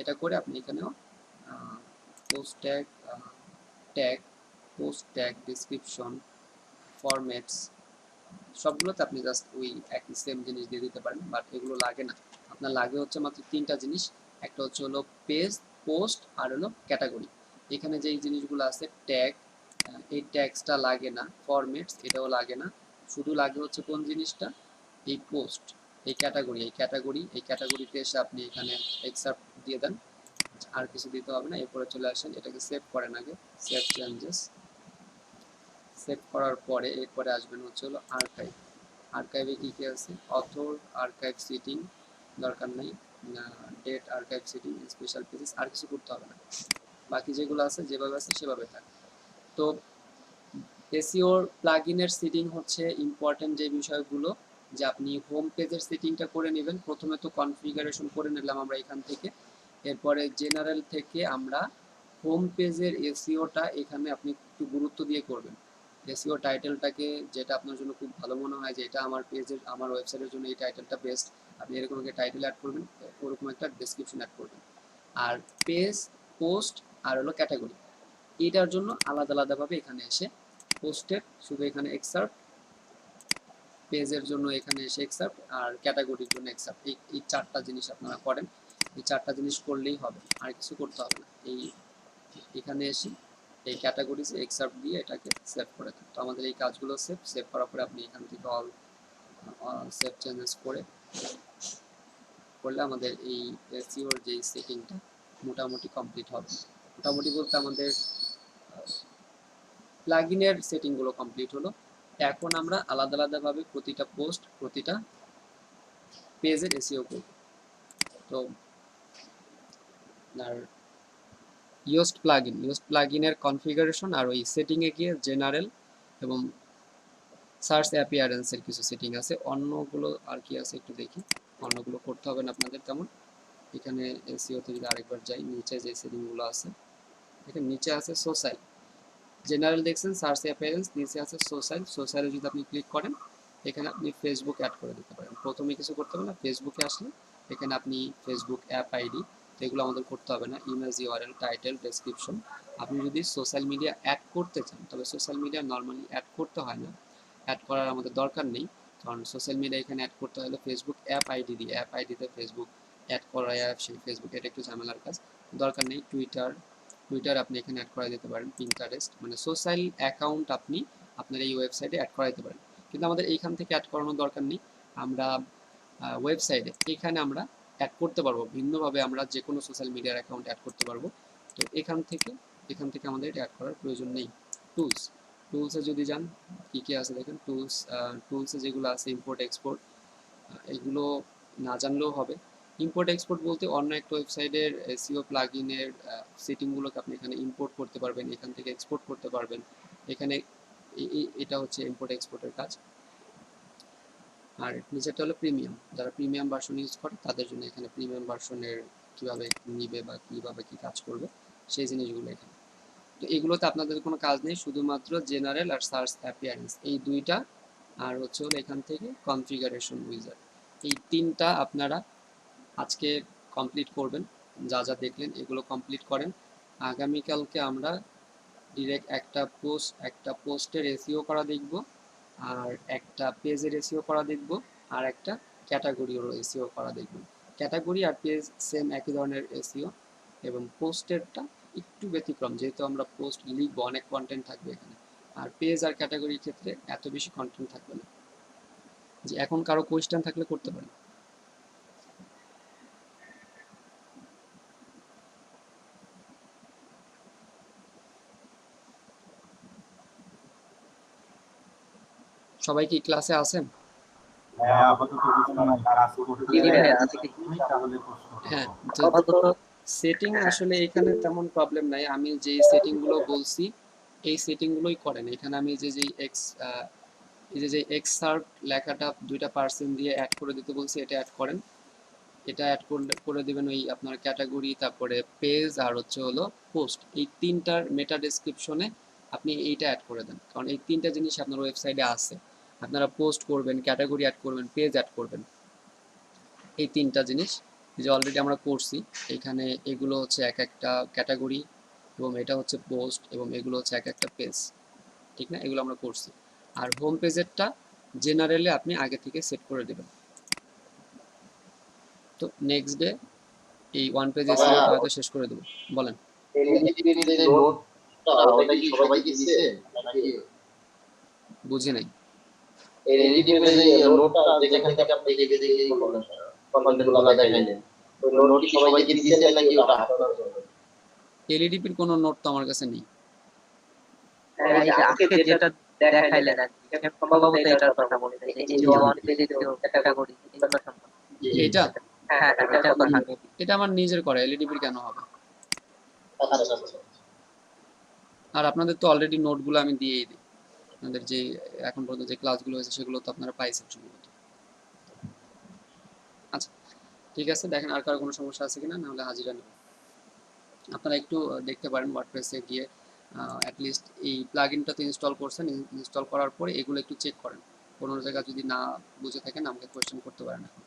এটা করে আপনি এখানেও post tag, post tag, description, formats, সবগুলোতে আপনি জাস্ট ওই একই সেম জিনিস দিয়ে দিতে পারেন। বাট এগুলো লাগে না, আপনার লাগে হচ্ছে মাত্র তিনটা জিনিস। একটা হচ্ছে হলো পেজ, পোস্ট, আর হলো ক্যাটাগরি। এখানে যেই জিনিসগুলো আছে ট্যাগ, এই ট্যাগসটা লাগে না। ফরম্যাটস এটাও লাগে না। শুধু লাগে হচ্ছে কোন জিনিসটা? এই পোস্ট, এই ক্যাটাগরিতে এসে আপনি এখানে এক্সার্ট দিয়ে দেন, আর কিছু দিতে হবে না। এরপরে চলে আসেন, এটাকে সেভ করেন আগে, সেভ চেঞ্জেস। সেভ করার পরে এরপরে আসবেন হচ্ছে হলো আর্কাইভে কী কী আছে? অথর, আর্কাইভ সিটিং দরকার নেই, date, archive setting, special pages, আর কিছু করতে হবে না। বাকি যেগুলো আছে যেভাবে আছে সেভাবে থাকে। তো এসইওর প্লাগইনের সেটিং হচ্ছে ইম্পর্টেন্ট যে বিষয়গুলো, যে আপনি হোম পেজের সেটিংটা করে নেবেন। প্রথমে তো কনফিগারেশন করে নিলাম আমরা এখান থেকে, এরপরে জেনারেল থেকে আমরা হোম পেজের এসইওটা এখানে আপনি একটু গুরুত্ব দিয়ে করবেন। এসইও টাইটেলটাকে, যেটা আপনার জন্য খুব ভালো মনে হয় যে এটা আমার ওয়েবসাইটের জন্য এই টাইটেলটা বেস্ট, আপনি এরকম একটা টাইটেল অ্যাড করবেন, ওরকম একটা ডেসক্রিপশন অ্যাড করবেন। আর পেজ, পোস্ট, আর হলো ক্যাটাগরি, এটার জন্য আলাদা আলাদাভাবে এখানে এসে পোস্টের শুধু এখানে এক্সার্ট, পেজের জন্য এখানে এসে এক্সার্ট, আর ক্যাটাগরির জন্য এক্সার্ট। এই চারটা জিনিস আপনারা করেন, এই চারটা জিনিস করলেই হবে, আর কিছু করতে হবে না। এখানে এসে এই ক্যাটাগরিজে এক্সার্ট দিয়ে এটাকে সেভ করে দেন। তো আমাদের এই কাজগুলো সেভ করার পরে আপনি এখান থেকে অল সেভ চেঞ্জেস করলে আমাদের এই এসইওর যে সেটিংটা মোটামুটি কমপ্লিট হবে। মোটামুটি বলতে আমাদের প্লাগইনের সেটিংগুলো কমপ্লিট হলো। এখন আমরা আলাদা আলাদাভাবে প্রতিটা পোস্ট, প্রতিটা পেজের এসইও করব। তো আর ইউজড প্লাগইনের কনফিগারেশন আর ওই সেটিংয়ে গিয়ে জেনারেল এবং সার্চ অ্যাপিয়ারেন্সের কিছু সেটিং আছে। অন্যগুলো আর কি আছে একটু দেখি, অন্যগুলো করতে হবে না আপনাদের তেমন। এখানে এসইওতে যদি আরেকবার যাই, নিচে যে সেটিংগুলো আছে, এখানে নিচে আছে সোশ্যাল। জেনারেল দেখছেন, সার্চ অ্যাপিয়ারেন্স, নিচে আছে সোশ্যাল। সোশ্যালে যদি আপনি ক্লিক করেন, এখানে আপনি ফেসবুক অ্যাড করে দিতে পারেন। প্রথমে কিছু করতে হবে না, ফেসবুকে আসলে এখানে আপনি ফেসবুক অ্যাপ আইডি, তো এগুলো আমাদের করতে হবে না, ইমেজ, ইউআরএল, টাইটেল, ডেসক্রিপশন। আপনি যদি সোশ্যাল মিডিয়া অ্যাড করতে চান, তবে সোশ্যাল মিডিয়া নর্মালি অ্যাড করতে হয় না, অ্যাড করার আমাদের দরকার নেই, কারণ সোশ্যাল মিডিয়া এখানে অ্যাড করতে হলে ফেসবুক অ্যাপ আইডি দিয়ে, অ্যাপ আইডিতে ফেসবুক অ্যাড করা, সেই ফেসবুক, এটা একটু ঝামেলার কাজ, দরকার নেই। টুইটার আপনি এখানে অ্যাড করা দিতে পারেন, পিন্টারেস্ট, মানে সোশ্যাল অ্যাকাউন্ট আপনি আপনার এই ওয়েবসাইটে অ্যাড করা দিতে পারেন। কিন্তু আমাদের এইখান থেকে অ্যাড করানোর দরকার নেই, আমরা ওয়েবসাইটে এখানে আমরা অ্যাড করতে পারবো ভিন্নভাবে, আমরা যে কোনো সোশ্যাল মিডিয়ার অ্যাকাউন্ট অ্যাড করতে পারবো। তো এখান থেকে আমাদের এটা অ্যাড করার প্রয়োজন নেই। টুলসে যদি যান, কী কী আছে দেখেন, টুলসে যেগুলো আছে ইম্পোর্ট এক্সপোর্ট, এগুলো না জানলেও হবে। ইম্পোর্ট এক্সপোর্ট বলতে অন্য একটা ওয়েবসাইটের এসইও প্লাগইনের সেটিংগুলোকে আপনি এখানে ইম্পোর্ট করতে পারবেন, এখান থেকে এক্সপোর্ট করতে পারবেন। এখানে এটা হচ্ছে ইম্পোর্ট এক্সপোর্টের কাজ। আর নিচেরটা হলো প্রিমিয়াম, যারা প্রিমিয়াম ভার্সন ইউজ করে তাদের জন্য এখানে প্রিমিয়াম ভার্সনের কীভাবে নিবে বা কীভাবে কী কাজ করবে সেই জিনিসগুলো এখানে। তো এগুলোতে আপনাদের কোনো কাজ নেই, শুধুমাত্র জেনারেল আর সার্চ অ্যাপিয়ারেন্স এই দুইটা, আর হচ্ছে হলো এখান থেকে কনফিগারেশন উইজার্ড, এই তিনটা আপনারা আজকে কমপ্লিট করবেন। যা যা দেখলেন এগুলো কমপ্লিট করেন। আগামীকালকে আমরা ডিরেক্ট একটা পোস্টের এসইও করা দেখব, আর একটা পেজের এসইও করা দেখব, আর একটা ক্যাটাগরিরও এসইও করা দেখব। ক্যাটাগরি আর পেজ সেম একই ধরনের এসইও, এবং পোস্টেরটা একটু ব্যতিক্রম, যেহেতু আমরা পোস্ট লিখবো, অনেক কন্টেন্ট থাকবে এখানে, আর পেজ আর ক্যাটাগরির ক্ষেত্রে এত বেশি কন্টেন্ট থাকবে না। যে এখন কারো কোয়েশ্চেন থাকলে করতে পারেন। সবাই কি ক্লাসে আছেন? হ্যাঁ, আপাতত প্রশ্ন নাই, কাজ করতে জি ভাই, গেলে আছে কি? তাহলে প্রশ্ন হ্যাঁ, করবো। তো আপাতত সেটিং আসলে এখানে তেমন প্রবলেম নাই, আমি যে সেটিংগুলো বলছি এই সেটিংগুলোই করেন। এখানে আমি যে এক্সার্ট লেখাটা 2% দিয়ে অ্যাড করে দিতে বলছি, এটা অ্যাড করেন। এটা অ্যাড করে দিবেন ওই আপনার ক্যাটাগরি, তারপরে পেজ, আর হচ্ছে হলো পোস্ট, এই তিনটার মেটা ডেসক্রিপশনে আপনি এইটা অ্যাড করে দেন, কারণ এই তিনটা জিনিস আপনার ওয়েবসাইটে আছে। আপনারা পোস্ট করবেন, ক্যাটাগরি অ্যাড করবেন, পেজ অ্যাড করবেন, এই তিনটা জিনিস যে অলরেডি আমরা করছি। এখানে এগুলো হচ্ছে এক একটা ক্যাটাগরি, এবং এটা হচ্ছে পোস্ট, এবং এগুলো হচ্ছে এক একটা পেজ, ঠিক না? এগুলো আমরা করছি। আর হোম পেজেরটা জেনারেলে আপনি আগে থেকে সেট করে দেবেন। তো নেক্সট ডে এই ওয়ান পেজ এসইও হয়তো শেষ করে দেবো। বলেন। বুঝি নাই। এলইডিপির কোনো নোট তো আমার কাছে নেই। এই যে আজকে যেটা দেখাইলেন আর কি, সম্ভবত এটার কথা বলতে, এই যে ওয়ান পেজে ক্যাটাগরি এগুলো সম্পর্কে। এটা হ্যাঁ, এটার কথা। এটা আমার নিজের করা, এলইডিপির কেন হবে? আর আপনাদের তো অলরেডি নোটগুলো আমি দিয়েই দিই, আপনাদের যে এখন পর্যন্ত যে ক্লাসগুলো হয়েছে সেগুলো তো আপনারা পাইছেন সম্ভবত। আচ্ছা, ঠিক আছে, দেখেন আর কারো কোনো সমস্যা আছে কিনা, নাহলে হাজিরা নেব। আপনারা একটু দেখতে পারেন ওয়ার্ডপ্রেসে গিয়ে, অ্যাটলিস্ট এই প্লাগইনটা তো ইনস্টল করছেন, ইনস্টল করার পরে এগুলো একটু চেক করেন। কোনো জায়গা যদি না বুঝে থাকেন আমাকে কোয়েশ্চেন করতে পারেন এখন।